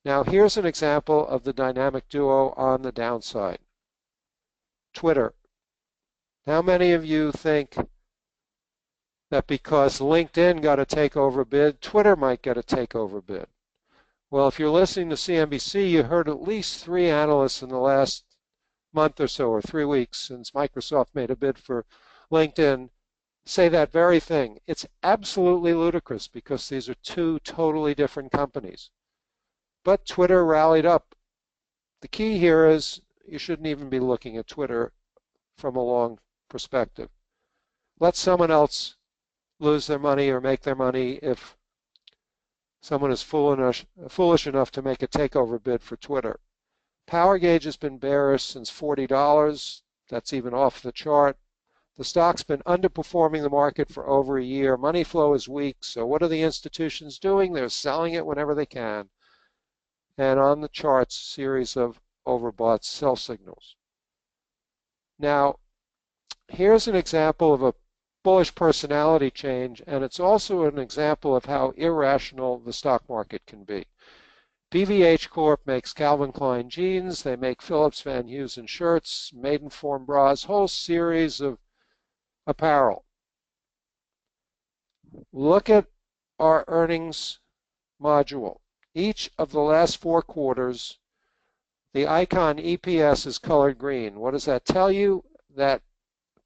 [SPEAKER 3] Now here's an example of the dynamic duo on the downside. Twitter. How many of you think that because LinkedIn got a takeover bid, Twitter might get a takeover bid? Well, if you're listening to CNBC, you heard at least 3 analysts in the last month or so, or 3 weeks since Microsoft made a bid for LinkedIn, say that very thing. It's absolutely ludicrous because these are 2 totally different companies. But Twitter rallied up. The key here is you shouldn't even be looking at Twitter from a long perspective. Let someone else lose their money or make their money if someone is foolish enough to make a takeover bid for Twitter. Power gauge has been bearish since $40. That's even off the chart. The stock's been underperforming the market for over a year. Money flow is weak, so what are the institutions doing? They're selling it whenever they can. And on the charts, a series of overbought sell signals. Now, here's an example of a bullish personality change, and it's also an example of how irrational the stock market can be. PVH Corp makes Calvin Klein jeans, they make Phillips Van Heusen shirts, Maidenform bras, whole series of apparel. Look at our earnings module. Each of the last 4 quarters, the icon EPS is colored green. What does that tell you? That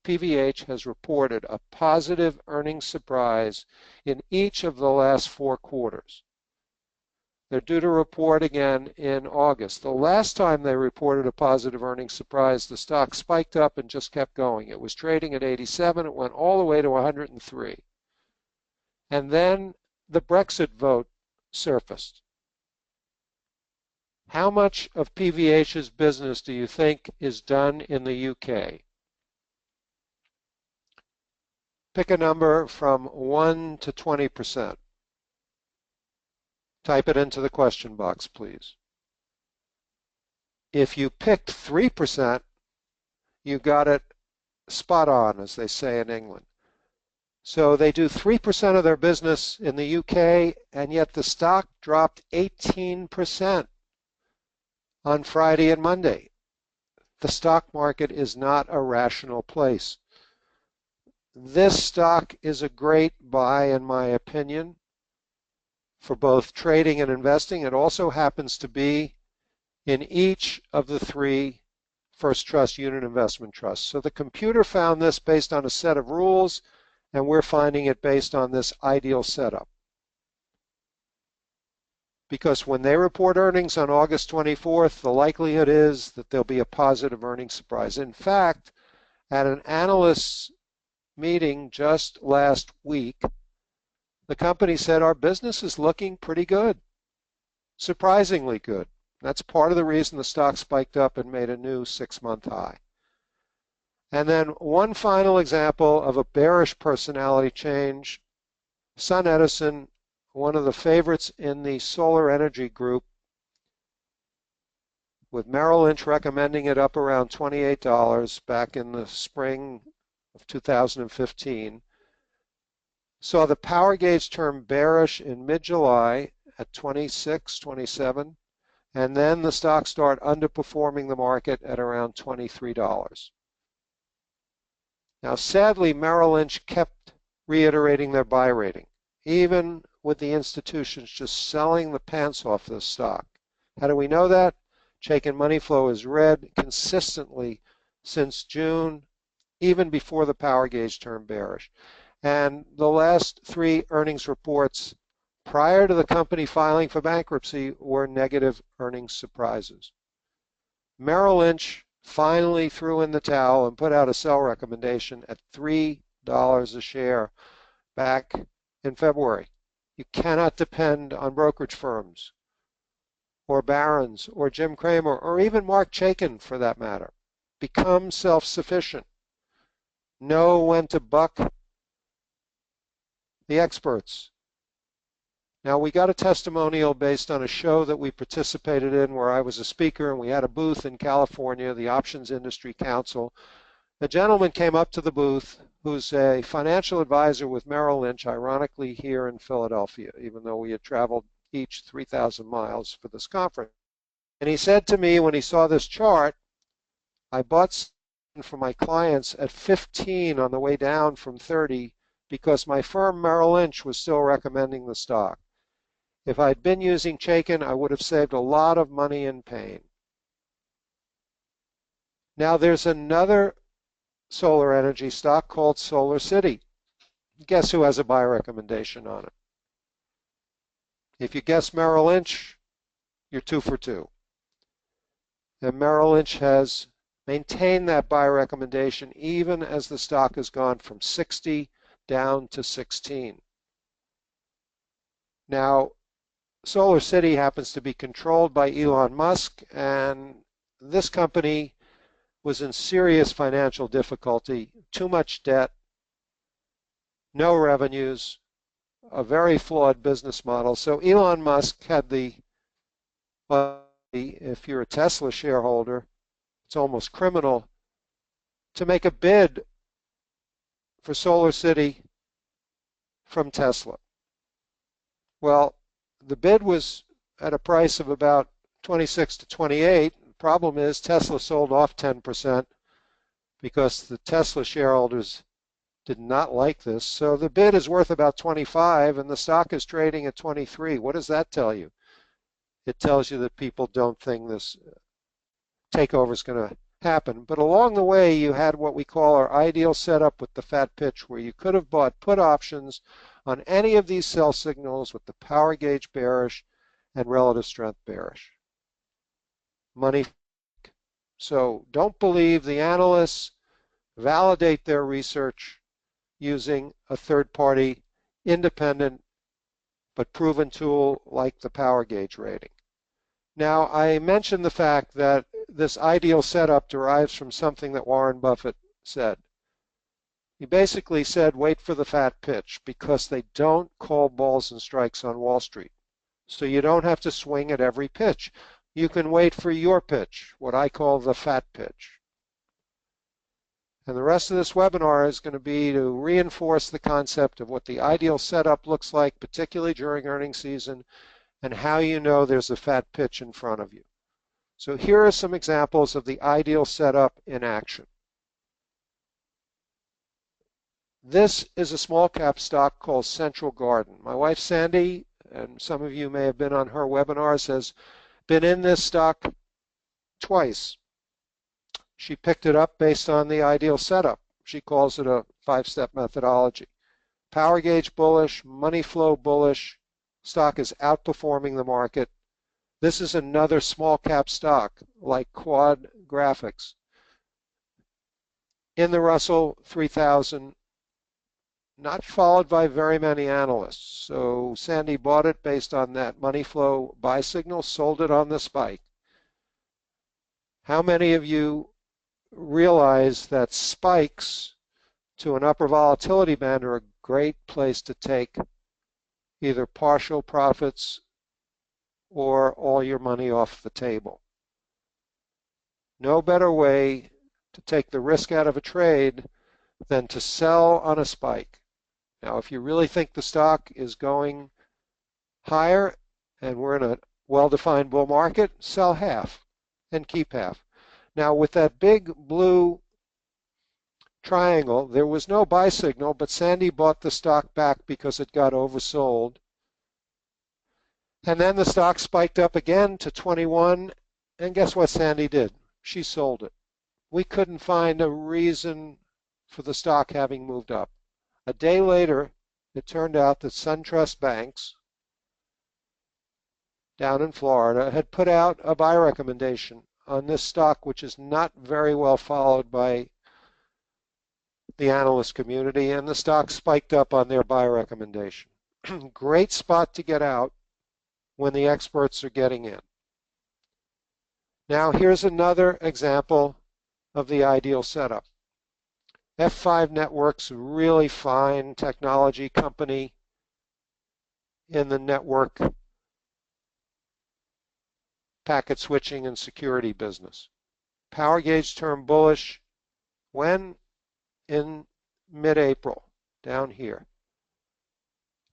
[SPEAKER 3] PVH has reported a positive earnings surprise in each of the last 4 quarters. They're due to report again in August. The last time they reported a positive earnings surprise, the stock spiked up and just kept going. It was trading at 87. It went all the way to 103. And then the Brexit vote surfaced. How much of PVH's business do you think is done in the UK? Pick a number from 1 to 20%. Type it into the question box, please. If you picked 3%, you got it spot on, as they say in England. So they do 3% of their business in the UK, and yet the stock dropped 18% on Friday and Monday. The stock market is not a rational place. This stock is a great buy, in my opinion, for both trading and investing. It also happens to be in each of the 3 First Trust unit investment trusts. So the computer found this based on a set of rules, and we're finding it based on this ideal setup. Because when they report earnings on August 24th, the likelihood is that there'll be a positive earnings surprise. In fact, at an analysts meeting just last week, the company said our business is looking pretty good, surprisingly good. That's part of the reason the stock spiked up and made a new 6-month high. And then one final example of a bearish personality change. Sun Edison, one of the favorites in the solar energy group, with Merrill Lynch recommending it up around $28 back in the spring of 2015, saw the power gauge turn bearish in mid-July at 26, 27, and then the stock start underperforming the market at around $23. Now, sadly, Merrill Lynch kept reiterating their buy rating, even with the institutions just selling the pants off this stock. How do we know that? Chaikin money flow is red consistently since June, even before the power gauge turned bearish. And the last three earnings reports prior to the company filing for bankruptcy were negative earnings surprises. Merrill Lynch finally threw in the towel and put out a sell recommendation at $3 a share back in February. You cannot depend on brokerage firms or Barron's or Jim Cramer or even Mark Chaikin for that matter. Become self-sufficient. Know when to buck the experts. Now, we got a testimonial based on a show that we participated in where I was a speaker and we had a booth in California, the Options Industry Council. A gentleman came up to the booth who's a financial advisor with Merrill Lynch, ironically here in Philadelphia, even though we had traveled each 3,000 miles for this conference. And he said to me when he saw this chart, I bought for my clients at 15 on the way down from 30 because my firm Merrill Lynch was still recommending the stock. If I'd been using Chaikin, I would have saved a lot of money and pain. Now there's another solar energy stock called Solar City. Guess who has a buy recommendation on it? If you guess Merrill Lynch, you're 2 for 2. And Merrill Lynch has maintained that buy recommendation even as the stock has gone from 60 down to 16. Now, Solar City happens to be controlled by Elon Musk, and this company was in serious financial difficulty, too much debt, no revenues, a very flawed business model. So Elon Musk had well, if you're a Tesla shareholder, it's almost criminal to make a bid for Solar City from Tesla. Well, the bid was at a price of about 26 to 28. The problem is Tesla sold off 10% because the Tesla shareholders did not like this. So the bid is worth about 25 and the stock is trading at 23. What does that tell you? It tells you that people don't think this takeover is going to happen. But along the way, you had what we call our ideal setup with the fat pitch, where you could have bought put options on any of these sell signals with the power gauge bearish and relative strength bearish. Money. So don't believe the analysts. Validate their research using a third-party, independent, but proven tool like the power gauge rating. Now, I mentioned the fact that this ideal setup derives from something that Warren Buffett said. He basically said, wait for the fat pitch, because they don't call balls and strikes on Wall Street. So you don't have to swing at every pitch. You can wait for your pitch, what I call the fat pitch. And the rest of this webinar is going to be to reinforce the concept of what the ideal setup looks like, particularly during earnings season, and how you know there's a fat pitch in front of you. So here are some examples of the ideal setup in action. This is a small cap stock called Central Garden. My wife Sandy, and some of you may have been on her webinars, has been in this stock twice. She picked it up based on the ideal setup. She calls it a 5-step methodology. Power gauge bullish, money flow bullish, stock is outperforming the market. This is another small cap stock like Quad Graphics. In the Russell 3000, not followed by very many analysts. So Sandy bought it based on that money flow buy signal, sold it on the spike. How many of you realize that spikes to an upper volatility band are a great place to take either partial profits or all your money off the table. No better way to take the risk out of a trade than to sell on a spike. Now, if you really think the stock is going higher and we're in a well-defined bull market, sell half and keep half. Now, with that big blue triangle, there was no buy signal, but Sandy bought the stock back because it got oversold. And then the stock spiked up again to 21, and guess what Sandy did? She sold it. We couldn't find a reason for the stock having moved up. A day later, it turned out that SunTrust Banks down in Florida had put out a buy recommendation on this stock, which is not very well followed by the analyst community, and the stock spiked up on their buy recommendation. Great spot to get out when the experts are getting in. Now here's another example of the ideal setup. F5 Networks, really fine technology company in the network packet switching and security business. Power gauge turned bullish when? In mid-April, down here.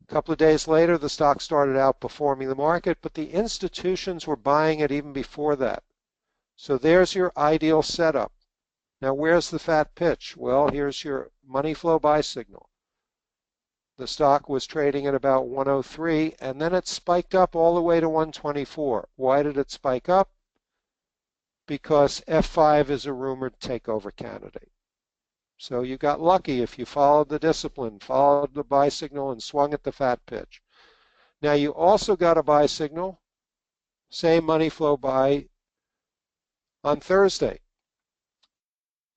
[SPEAKER 3] A couple of days later, the stock started outperforming the market, but the institutions were buying it even before that. So there's your ideal setup. Now, where's the fat pitch? Well, here's your money flow buy signal. The stock was trading at about 103, and then it spiked up all the way to 124. Why did it spike up? Because F5 is a rumored takeover candidate. So you got lucky if you followed the discipline, followed the buy signal, and swung at the fat pitch. Now you also got a buy signal, same money flow buy on Thursday.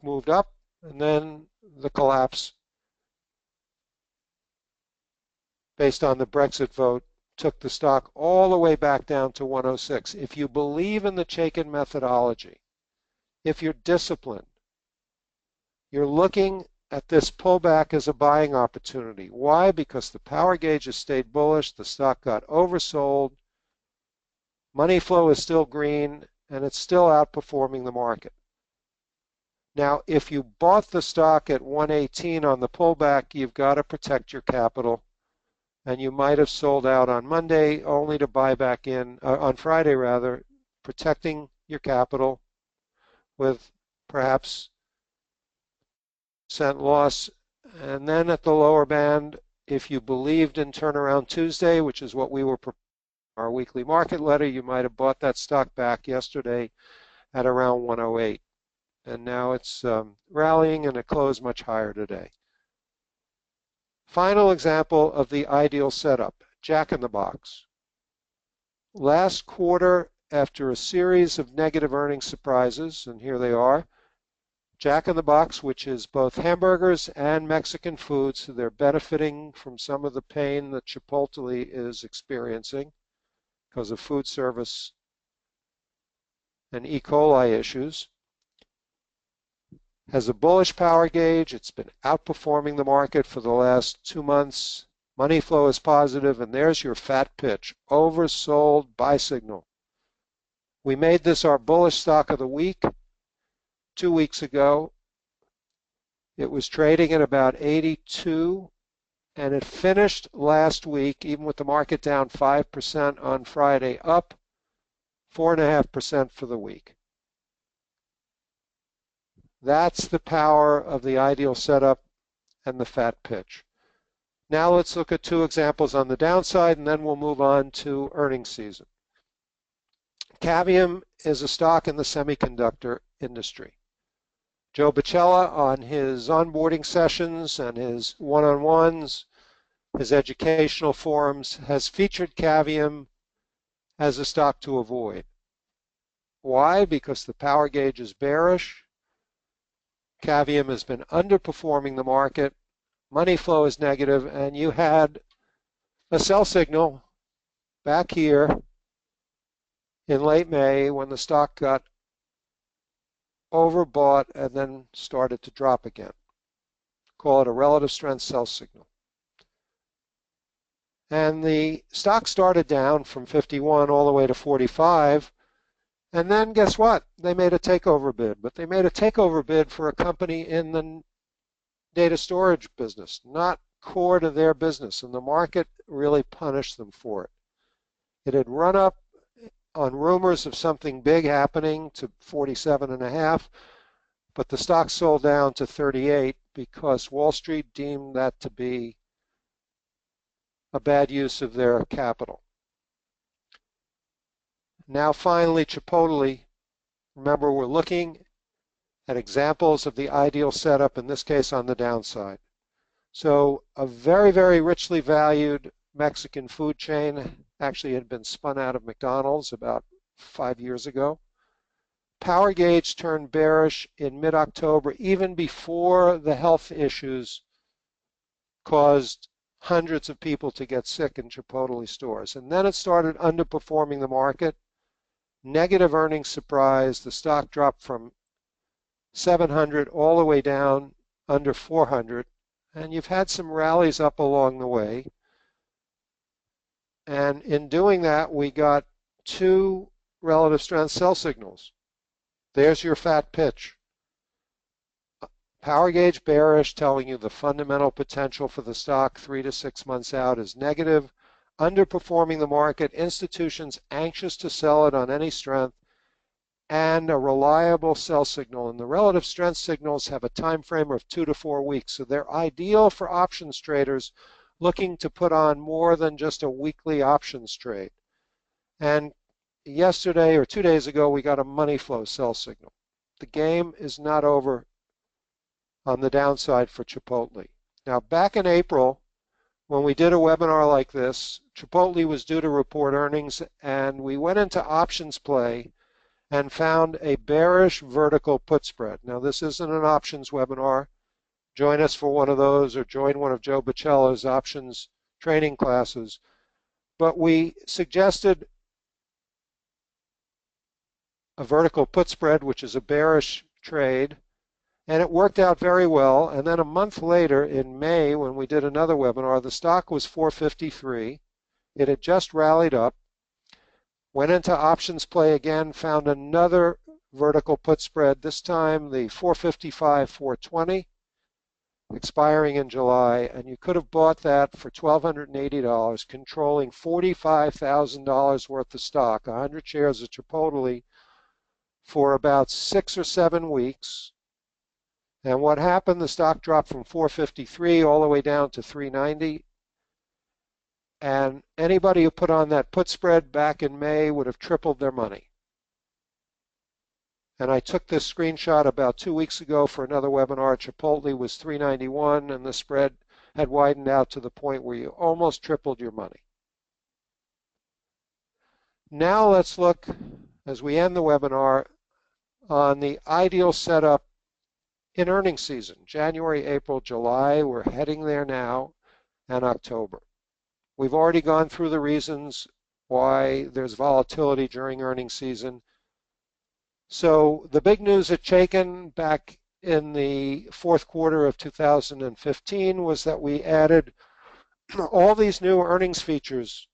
[SPEAKER 3] Moved up, and then the collapse based on the Brexit vote took the stock all the way back down to 106. If you believe in the Chaikin methodology, if you're disciplined, you're looking at this pullback as a buying opportunity. Why? Because the power gauge has stayed bullish, the stock got oversold, money flow is still green, and it's still outperforming the market. Now, if you bought the stock at 118 on the pullback, you've got to protect your capital, and you might have sold out on Monday only to buy back in, on Friday rather, protecting your capital with perhaps cent loss. And then at the lower band, if you believed in Turnaround Tuesday, which is what we were our weekly market letter, you might have bought that stock back yesterday at around 108. And now it's rallying, and it closed much higher today. Final example of the ideal setup, Jack in the Box. Last quarter, after a series of negative earnings surprises, and here they are, Jack in the Box, which is both hamburgers and Mexican food, so they're benefiting from some of the pain that Chipotle is experiencing because of food service and E. coli issues. Has a bullish power gauge. It's been outperforming the market for the last 2 months. Money flow is positive, and there's your fat pitch. Oversold buy signal. We made this our bullish stock of the week 2 weeks ago. It was trading at about 82, and it finished last week, even with the market down 5% on Friday, up 4.5% for the week. That's the power of the ideal setup and the fat pitch. Now let's look at 2 examples on the downside, and then we'll move on to earnings season. Cavium is a stock in the semiconductor industry. Joe Bicella, on his onboarding sessions and his one-on-ones, his educational forums, has featured Cavium as a stock to avoid. Why? Because the power gauge is bearish. Cavium has been underperforming the market. Money flow is negative, and you had a sell signal back here in late May when the stock got overbought and then started to drop again. Call it a relative strength sell signal. And the stock started down from 51 all the way to 45. And then guess what? They made a takeover bid. But they made a takeover bid for a company in the data storage business, not core to their business. And the market really punished them for it. It had run up on rumors of something big happening to 47.5, but the stock sold down to 38 because Wall Street deemed that to be a bad use of their capital. Now finally, Chipotle, remember we're looking at examples of the ideal setup, in this case on the downside. So a very, very richly valued Mexican food chain actually had been spun out of McDonald's about 5 years ago. Power gauge turned bearish in mid-October, even before the health issues caused hundreds of people to get sick in Chipotle stores. And then it started underperforming the market. Negative earnings surprise. The stock dropped from 700 all the way down under 400. And you've had some rallies up along the way. And in doing that, we got two relative strength sell signals. There's your fat pitch. Power gauge bearish, telling you the fundamental potential for the stock 3 to 6 months out is negative. Underperforming the market, institutions anxious to sell it on any strength, and a reliable sell signal. And the relative strength signals have a time frame of 2 to 4 weeks. So they're ideal for options traders looking to put on more than just a weekly options trade. And yesterday or 2 days ago, we got a money flow sell signal. The game is not over on the downside for Chipotle. Now, back in April, when we did a webinar like this, Chipotle was due to report earnings, and we went into options play and found a bearish vertical put spread. Now, this isn't an options webinar. Join us for one of those or join one of Joe Bocello's options training classes. But we suggested a vertical put spread, which is a bearish trade, and it worked out very well. And then a month later, in May, when we did another webinar, the stock was 453. It had just rallied up, went into options play again, found another vertical put spread, this time the 455-420, expiring in July, and you could have bought that for $1,280, controlling $45,000 worth of stock, 100 shares of Chipotle, for about 6 or 7 weeks. And what happened, the stock dropped from 453 all the way down to 390. And anybody who put on that put spread back in May would have tripled their money. And I took this screenshot about 2 weeks ago for another webinar. Chipotle was 391, and the spread had widened out to the point where you almost tripled your money. Now let's look, as we end the webinar, on the ideal setup in earnings season. January, April, July, we're heading there now, and October. We've already gone through the reasons why there's volatility during earnings season. So the big news at Chaikin back in the fourth quarter of 2015 was that we added all these new earnings features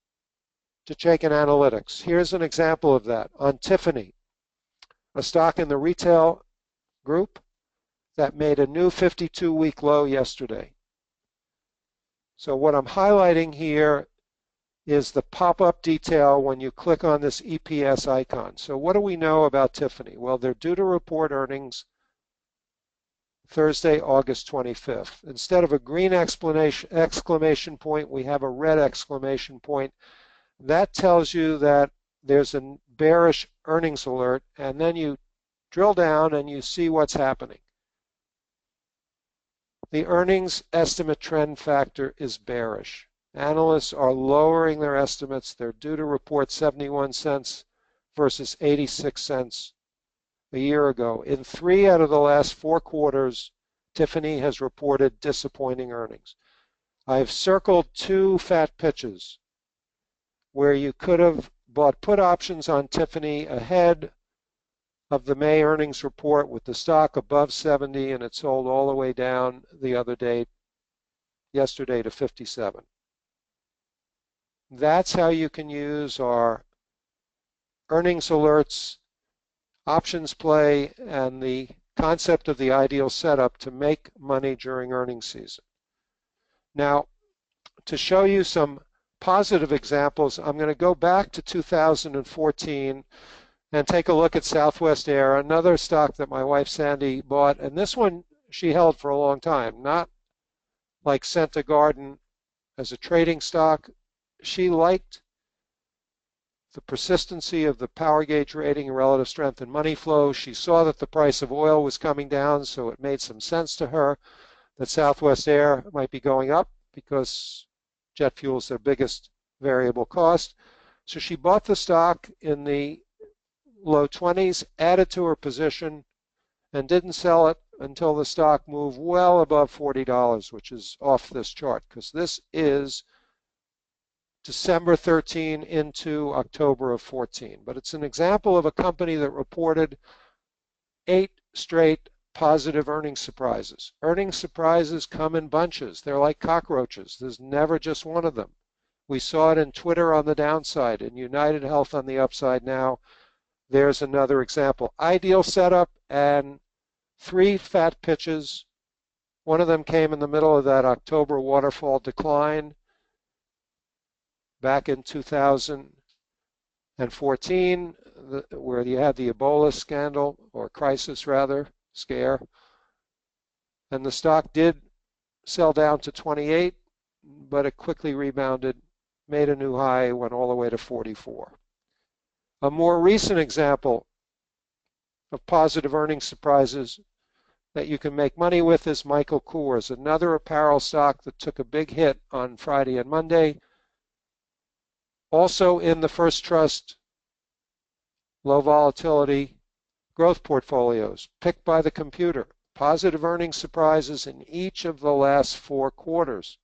[SPEAKER 3] to Chaikin Analytics. Here's an example of that. On Tiffany, a stock in the retail group that made a new 52-week low yesterday. So what I'm highlighting here is the pop-up detail when you click on this EPS icon. So what do we know about Tiffany? Well, they're due to report earnings Thursday, August 25th. Instead of a green exclamation point, we have a red exclamation point. That tells you that there's a bearish earnings alert, and then you drill down and you see what's happening. The earnings estimate trend factor is bearish. Analysts are lowering their estimates. They're due to report 71 cents versus 86 cents a year ago. In 3 out of the last 4 quarters, Tiffany has reported disappointing earnings. I've circled 2 fat pitches where you could have bought put options on Tiffany ahead of the May earnings report with the stock above 70, and it sold all the way down the other day, yesterday, to 57. That's how you can use our earnings alerts, options play, and the concept of the ideal setup to make money during earnings season. Now, to show you some positive examples, I'm going to go back to 2014 and take a look at Southwest Air, another stock that my wife Sandy bought, and this one she held for a long time, not like Senta Garden as a trading stock. She liked the persistency of the power gauge rating and relative strength and money flow. She saw that the price of oil was coming down, so it made some sense to her that Southwest Air might be going up because jet fuel is their biggest variable cost. So she bought the stock in the low 20s, added to her position, and didn't sell it until the stock moved well above $40, which is off this chart, because this is December 13 into October of 14. But it's an example of a company that reported 8 straight positive earnings surprises. Earnings surprises come in bunches. They're like cockroaches. There's never just one of them. We saw it in Twitter on the downside, in United Health on the upside now. There's another example. Ideal setup and 3 fat pitches. One of them came in the middle of that October waterfall decline back in 2014, where you had the Ebola scandal, or crisis rather, scare. And the stock did sell down to 28, but it quickly rebounded, made a new high, went all the way to 44. A more recent example of positive earnings surprises that you can make money with is Michael Kors, another apparel stock that took a big hit on Friday and Monday. Also in the First Trust low volatility growth portfolios, picked by the computer. Positive earnings surprises in each of the last 4 quarters.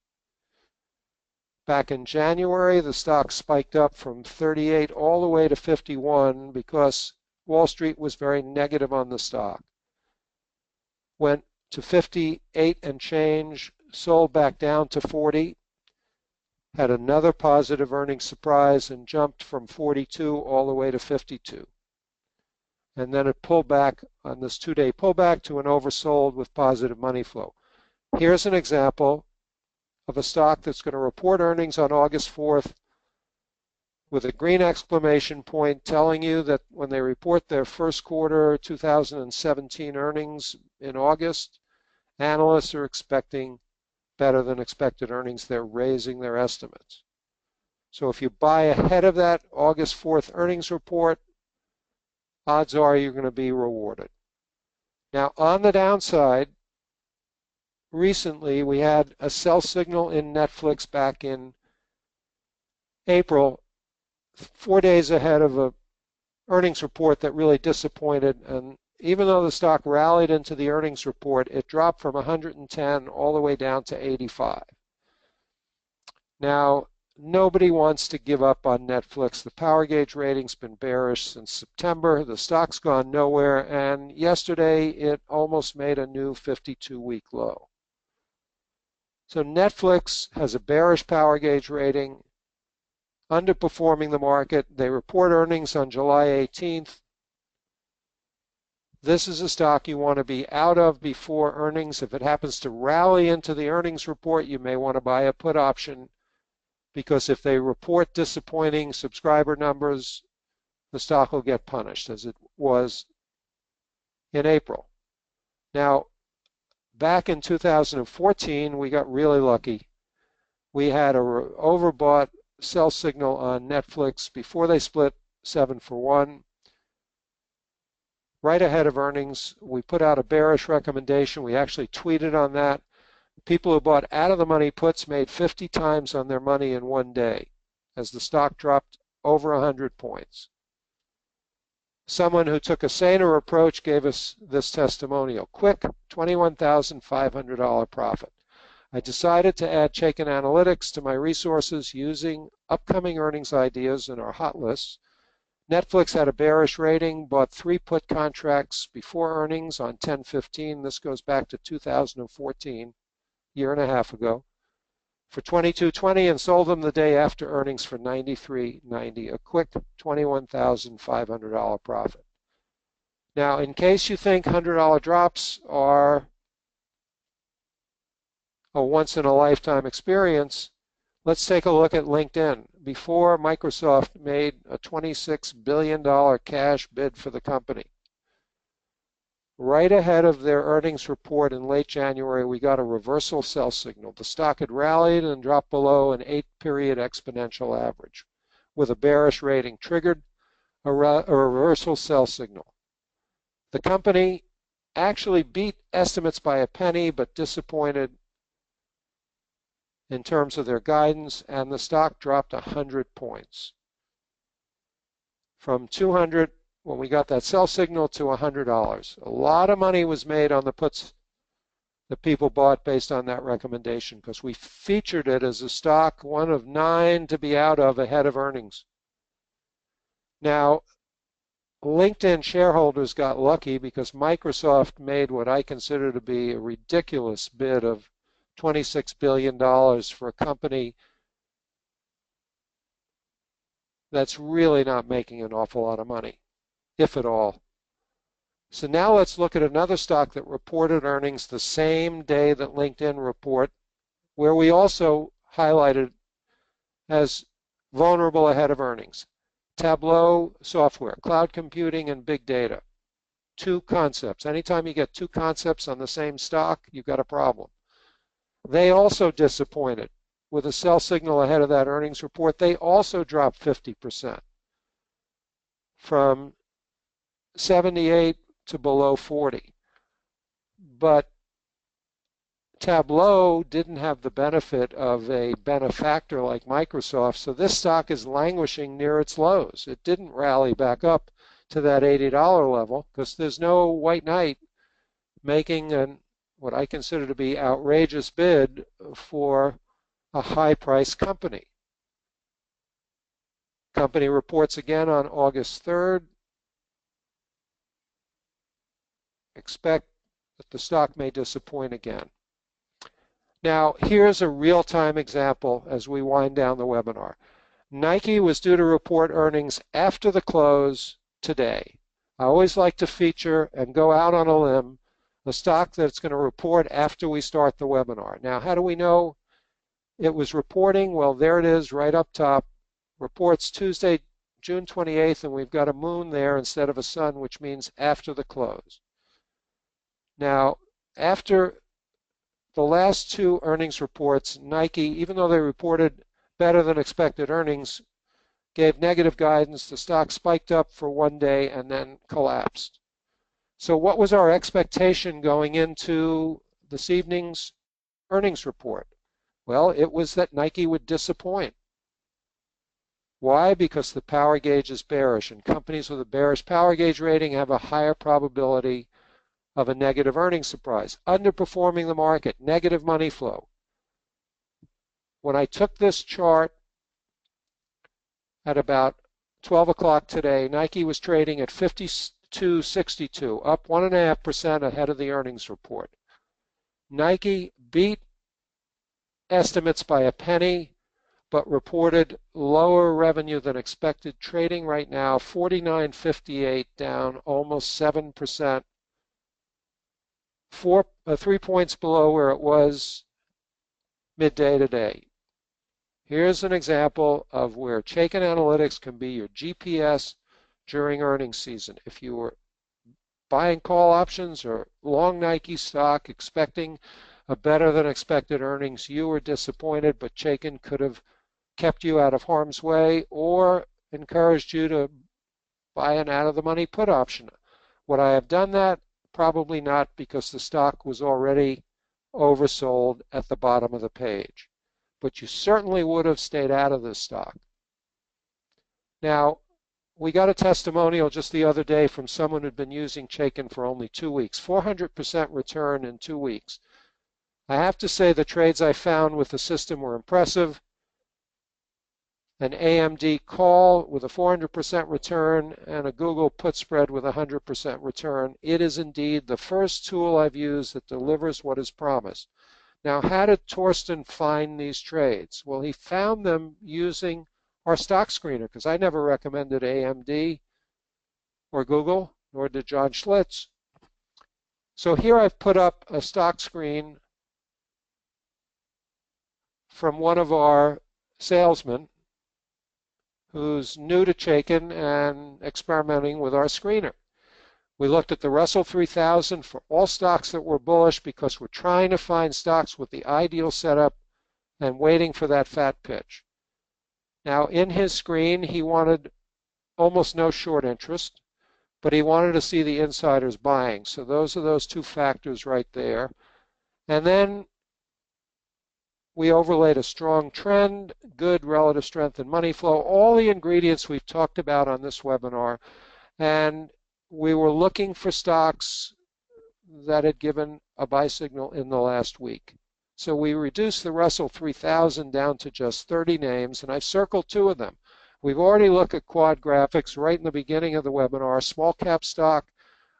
[SPEAKER 3] Back in January, the stock spiked up from 38 all the way to 51 because Wall Street was very negative on the stock. Went to 58 and change, sold back down to 40, had another positive earnings surprise and jumped from 42 all the way to 52. And then it pulled back on this 2-day pullback to an oversold with positive money flow. Here's an example of a stock that's going to report earnings on August 4th with a green exclamation point telling you that when they report their first quarter 2017 earnings in August, analysts are expecting better than expected earnings. They're raising their estimates. So if you buy ahead of that August 4th earnings report, odds are you're going to be rewarded. Now, on the downside, recently we had a sell signal in Netflix back in April, 4 days ahead of a earnings report that really disappointed. And even though the stock rallied into the earnings report, it dropped from 110 all the way down to 85. Now, nobody wants to give up on Netflix. The power gauge rating's been bearish since September. The stock's gone nowhere, and yesterday it almost made a new 52-week low. So Netflix has a bearish power gauge rating, underperforming the market. They report earnings on July 18th. This is a stock you want to be out of before earnings. If it happens to rally into the earnings report, you may want to buy a put option, because if they report disappointing subscriber numbers, the stock will get punished, as it was in April. Now, back in 2014, we got really lucky. We had a overbought sell signal on Netflix before they split 7-for-1. Right ahead of earnings, we put out a bearish recommendation. We actually tweeted on that. People who bought out of the money puts made 50 times on their money in one day as the stock dropped over 100 points. Someone who took a saner approach gave us this testimonial. Quick, $21,500 profit. I decided to add Chaikin Analytics to my resources using upcoming earnings ideas in our hot lists Netflix had a bearish rating, bought 3 put contracts before earnings on 10/15. This goes back to 2014, year and a half ago, for $22.20 and sold them the day after earnings for $93.90, a quick $21,500 profit. Now, in case you think $100 drops are a once-in-a-lifetime experience, let's take a look at LinkedIn. Before Microsoft made a $26 billion cash bid for the company, right ahead of their earnings report in late January, we got a reversal sell signal. The stock had rallied and dropped below an 8-period exponential average with a bearish rating, triggered a reversal sell signal. The company actually beat estimates by a penny, but disappointed in terms of their guidance, and the stock dropped 100 points. From 200 when we got that sell signal to $100. A lot of money was made on the puts that people bought based on that recommendation because we featured it as a stock, one of 9 to be out of ahead of earnings. Now, LinkedIn shareholders got lucky because Microsoft made what I consider to be a ridiculous bid of $26 billion for a company that's really not making an awful lot of money, if at all. So now let's look at another stock that reported earnings the same day that LinkedIn report, where we also highlighted as vulnerable ahead of earnings. Tableau software, cloud computing, and big data. 2 concepts. Anytime you get 2 concepts on the same stock, you've got a problem. They also disappointed with a sell signal ahead of that earnings report. They also dropped 50% from 78 to below 40. But Tableau didn't have the benefit of a benefactor like Microsoft, so this stock is languishing near its lows. It didn't rally back up to that $80 level because there's no white knight making what I consider to be outrageous bid for a high-priced company. Company reports again on August 3rd. Expect that the stock may disappoint again. Now, here's a real-time example as we wind down the webinar. Nike was due to report earnings after the close today. I always like to feature and go out on a limb the stock that's going to report after we start the webinar. Now, how do we know it was reporting? Well, there it is right up top. Reports Tuesday, June 28th, and we've got a moon there instead of a sun, which means after the close. Now, after the last 2 earnings reports, Nike, even though they reported better than expected earnings, gave negative guidance. The stock spiked up for one day and then collapsed. So what was our expectation going into this evening's earnings report? Well, it was that Nike would disappoint. Why? Because the power gauge is bearish, and companies with a bearish power gauge rating have a higher probability of a negative earnings surprise. Underperforming the market, negative money flow. When I took this chart at about 12 o'clock today, Nike was trading at 52.62, up 1.5% ahead of the earnings report. Nike beat estimates by a penny, but reported lower revenue than expected, trading right now $49.58, down almost 7%. 3 points below where it was midday today. Here's an example of where Chaikin Analytics can be your GPS during earnings season. If you were buying call options or long Nike stock expecting a better than expected earnings, you were disappointed, but Chaikin could have kept you out of harm's way or encouraged you to buy an out-of-the-money put option. Would I have done that? Probably not, because the stock was already oversold at the bottom of the page. But you certainly would have stayed out of this stock. Now, we got a testimonial just the other day from someone who'd been using Chaikin for only 2 weeks, 400% return in 2 weeks. I have to say the trades I found with the system were impressive, an AMD call with a 400% return, and a Google put spread with a 100% return. It is indeed the first tool I've used that delivers what is promised. Now, how did Torsten find these trades? Well, he found them using our stock screener, because I never recommended AMD or Google, nor did John Schlitz. So here I've put up a stock screen from one of our salesmen who's new to Chaikin and experimenting with our screener. We looked at the Russell 3000 for all stocks that were bullish because we're trying to find stocks with the ideal setup and waiting for that fat pitch. Now, in his screen, he wanted almost no short interest, but he wanted to see the insiders buying. So those are those two factors right there. And then we overlaid a strong trend, good relative strength and money flow, all the ingredients we've talked about on this webinar. And we were looking for stocks that had given a buy signal in the last week. So we reduced the Russell 3000 down to just 30 names, and I've circled 2 of them. We've already looked at quad graphics right in the beginning of the webinar. Small cap stock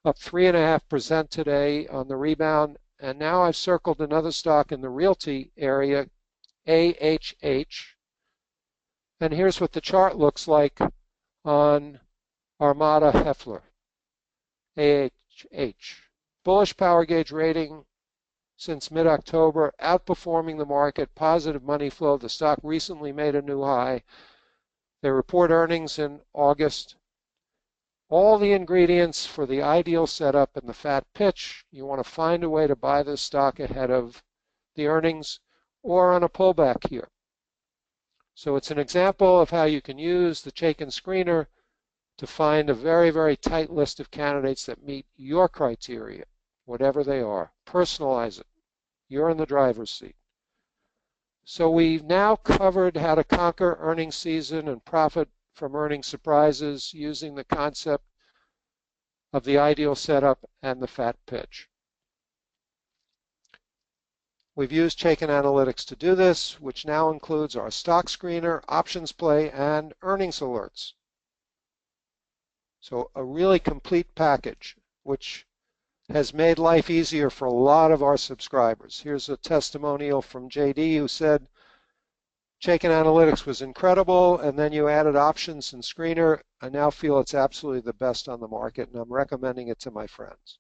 [SPEAKER 3] up 3.5% today on the rebound. And now I've circled another stock in the realty area, AHH. And here's what the chart looks like on Armada Heffler, AHH. Bullish power gauge rating since mid-October, outperforming the market, positive money flow. The stock recently made a new high. They report earnings in August. All the ingredients for the ideal setup and the fat pitch. You want to find a way to buy this stock ahead of the earnings or on a pullback here. So it's an example of how you can use the Chaikin screener to find a very, very tight list of candidates that meet your criteria, whatever they are. Personalize it. You're in the driver's seat. So we've now covered how to conquer earnings season and profit from earnings surprises using the concept of the ideal setup and the fat pitch. We've used Chaikin Analytics to do this, which now includes our stock screener, options play, and earnings alerts. So a really complete package, which has made life easier for a lot of our subscribers. Here's a testimonial from JD who said, Chaikin Analytics was incredible, and then you added options and screener. I now feel it's absolutely the best on the market, and I'm recommending it to my friends.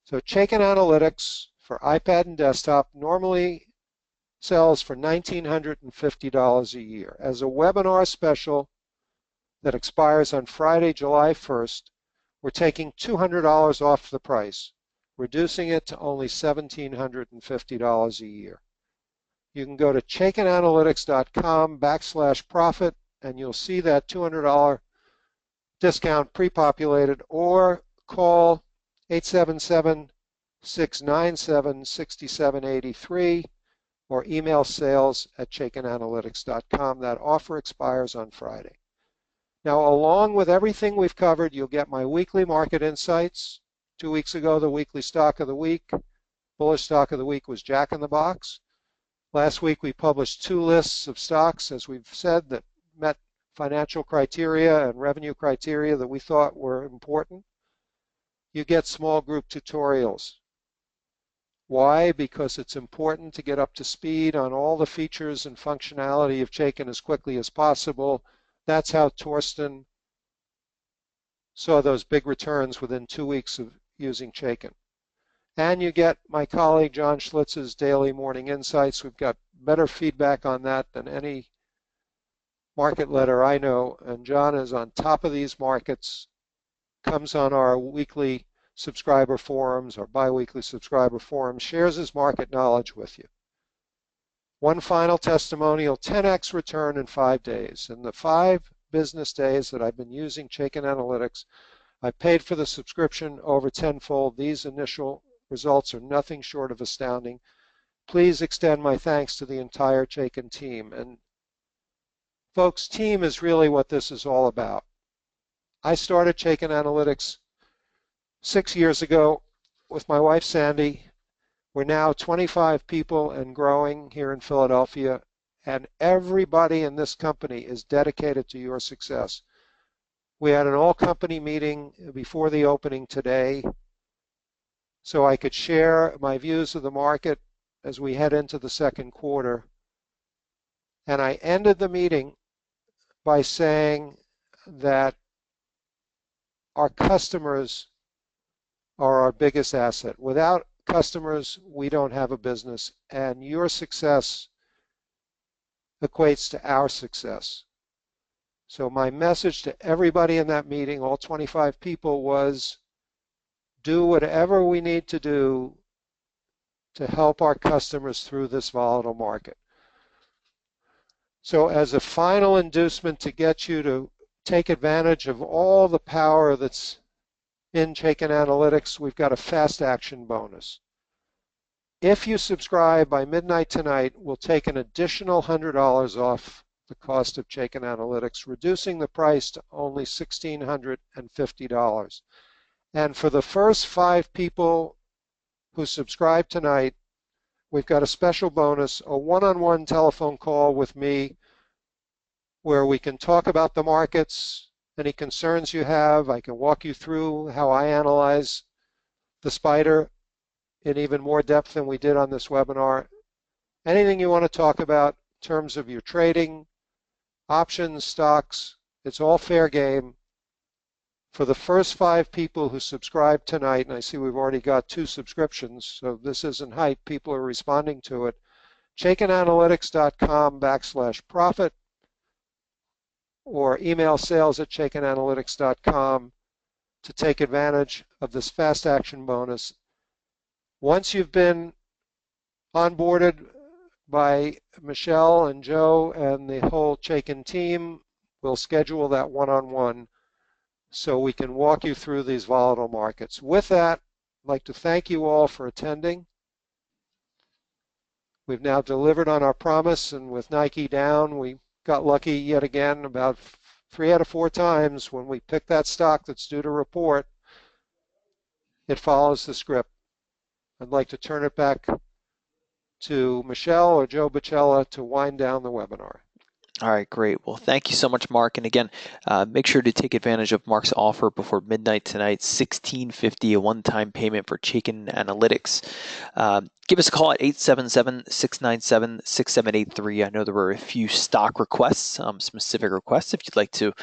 [SPEAKER 3] So Chaikin Analytics for iPad and desktop normally sells for $1,950 a year. As a webinar special that expires on Friday, July 1st, we're taking $200 off the price, reducing it to only $1,750 a year. You can go to chaikinanalytics.com/profit and you'll see that $200 discount pre-populated, or call 877-697-6783 or email sales@chaikinanalytics.com. That offer expires on Friday. Now, along with everything we've covered, you'll get my weekly market insights. 2 weeks ago, the weekly stock of the week, bullish stock of the week was Jack in the Box. Last week, we published 2 lists of stocks, as we've said, that met financial criteria and revenue criteria that we thought were important. You get small group tutorials. Why? Because it's important to get up to speed on all the features and functionality of Chaikin as quickly as possible. That's how Torsten saw those big returns within 2 weeks of using Chaikin. And you get my colleague John Schlitz's daily morning insights. We've got better feedback on that than any market letter I know. And John is on top of these markets, comes on our weekly subscriber forums or bi-weekly subscriber forums, shares his market knowledge with you. One final testimonial, 10x return in 5 days. In the 5 business days that I've been using Chaikin Analytics, I've paid for the subscription over tenfold. These initial results are nothing short of astounding. Please extend my thanks to the entire Chaikin team. And folks, team is really what this is all about. I started Chaikin Analytics 6 years ago with my wife Sandy. We're now 25 people and growing here in Philadelphia, and everybody in this company is dedicated to your success. We had an all-company meeting before the opening today so I could share my views of the market as we head into the second quarter. And I ended the meeting by saying that our customers are our biggest asset. Without customers, we don't have a business, and your success equates to our success. So my message to everybody in that meeting, all 25 people, was do whatever we need to do to help our customers through this volatile market. So as a final inducement to get you to take advantage of all the power that's in Chaikin Analytics, we've got a fast action bonus. If you subscribe by midnight tonight, we'll take an additional $100 off the cost of Chaikin Analytics, reducing the price to only $1,650. And for the first 5 people who subscribe tonight, we've got a special bonus, a one-on-one telephone call with me where we can talk about the markets, any concerns you have. I can walk you through how I analyze the spider in even more depth than we did on this webinar. Anything you want to talk about in terms of your trading, options, stocks, it's all fair game. For the first 5 people who subscribe tonight, and I see we've already got 2 subscriptions, so this isn't hype, people are responding to it, chaikinanalytics.com/profit or email sales@chaikinanalytics.com to take advantage of this fast action bonus. Once you've been onboarded by Michelle and Joe and the whole Chaikin team, we'll schedule that one-on-one so we can walk you through these volatile markets. With that, I'd like to thank you all for attending. We've now delivered on our promise, and with Nike down, we got lucky yet again about 3 out of 4 times when we pick that stock that's due to report. It follows the script. I'd like to turn it back to Michelle or Joe Bicella to wind down the webinar.
[SPEAKER 2] All right, great. Well, thank you so much, Mark. And again, make sure to take advantage of Mark's offer before midnight tonight, $1,650, a one-time payment for Chaikin Analytics. Give us a call at 877-697-6783. I know there were a few stock requests, specific requests. If you'd like to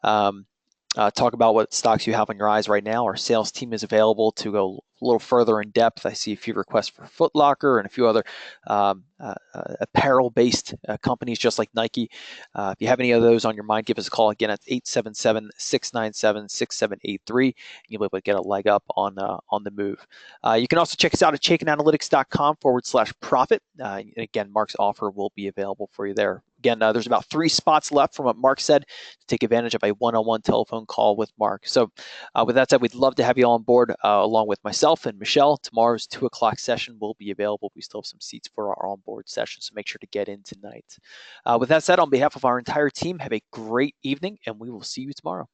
[SPEAKER 2] talk about what stocks you have on your eyes right now, our sales team is available to go a little further in depth. I see a few requests for Foot Locker and a few other apparel-based companies just like Nike. If you have any of those on your mind, give us a call again at 877-697-6783. You'll be able to get a leg up on the move. You can also check us out at chaikinanalytics.com/profit. And again, Mark's offer will be available for you there. Again, there's about 3 spots left from what Mark said to take advantage of a one-on-one telephone call with Mark. So with that said, we'd love to have you all on board along with myself and Michelle. Tomorrow's 2 o'clock session will be available. We still have some seats for our on-board session, so make sure to get in tonight. With that said, on behalf of our entire team, have a great evening, and we will see you tomorrow.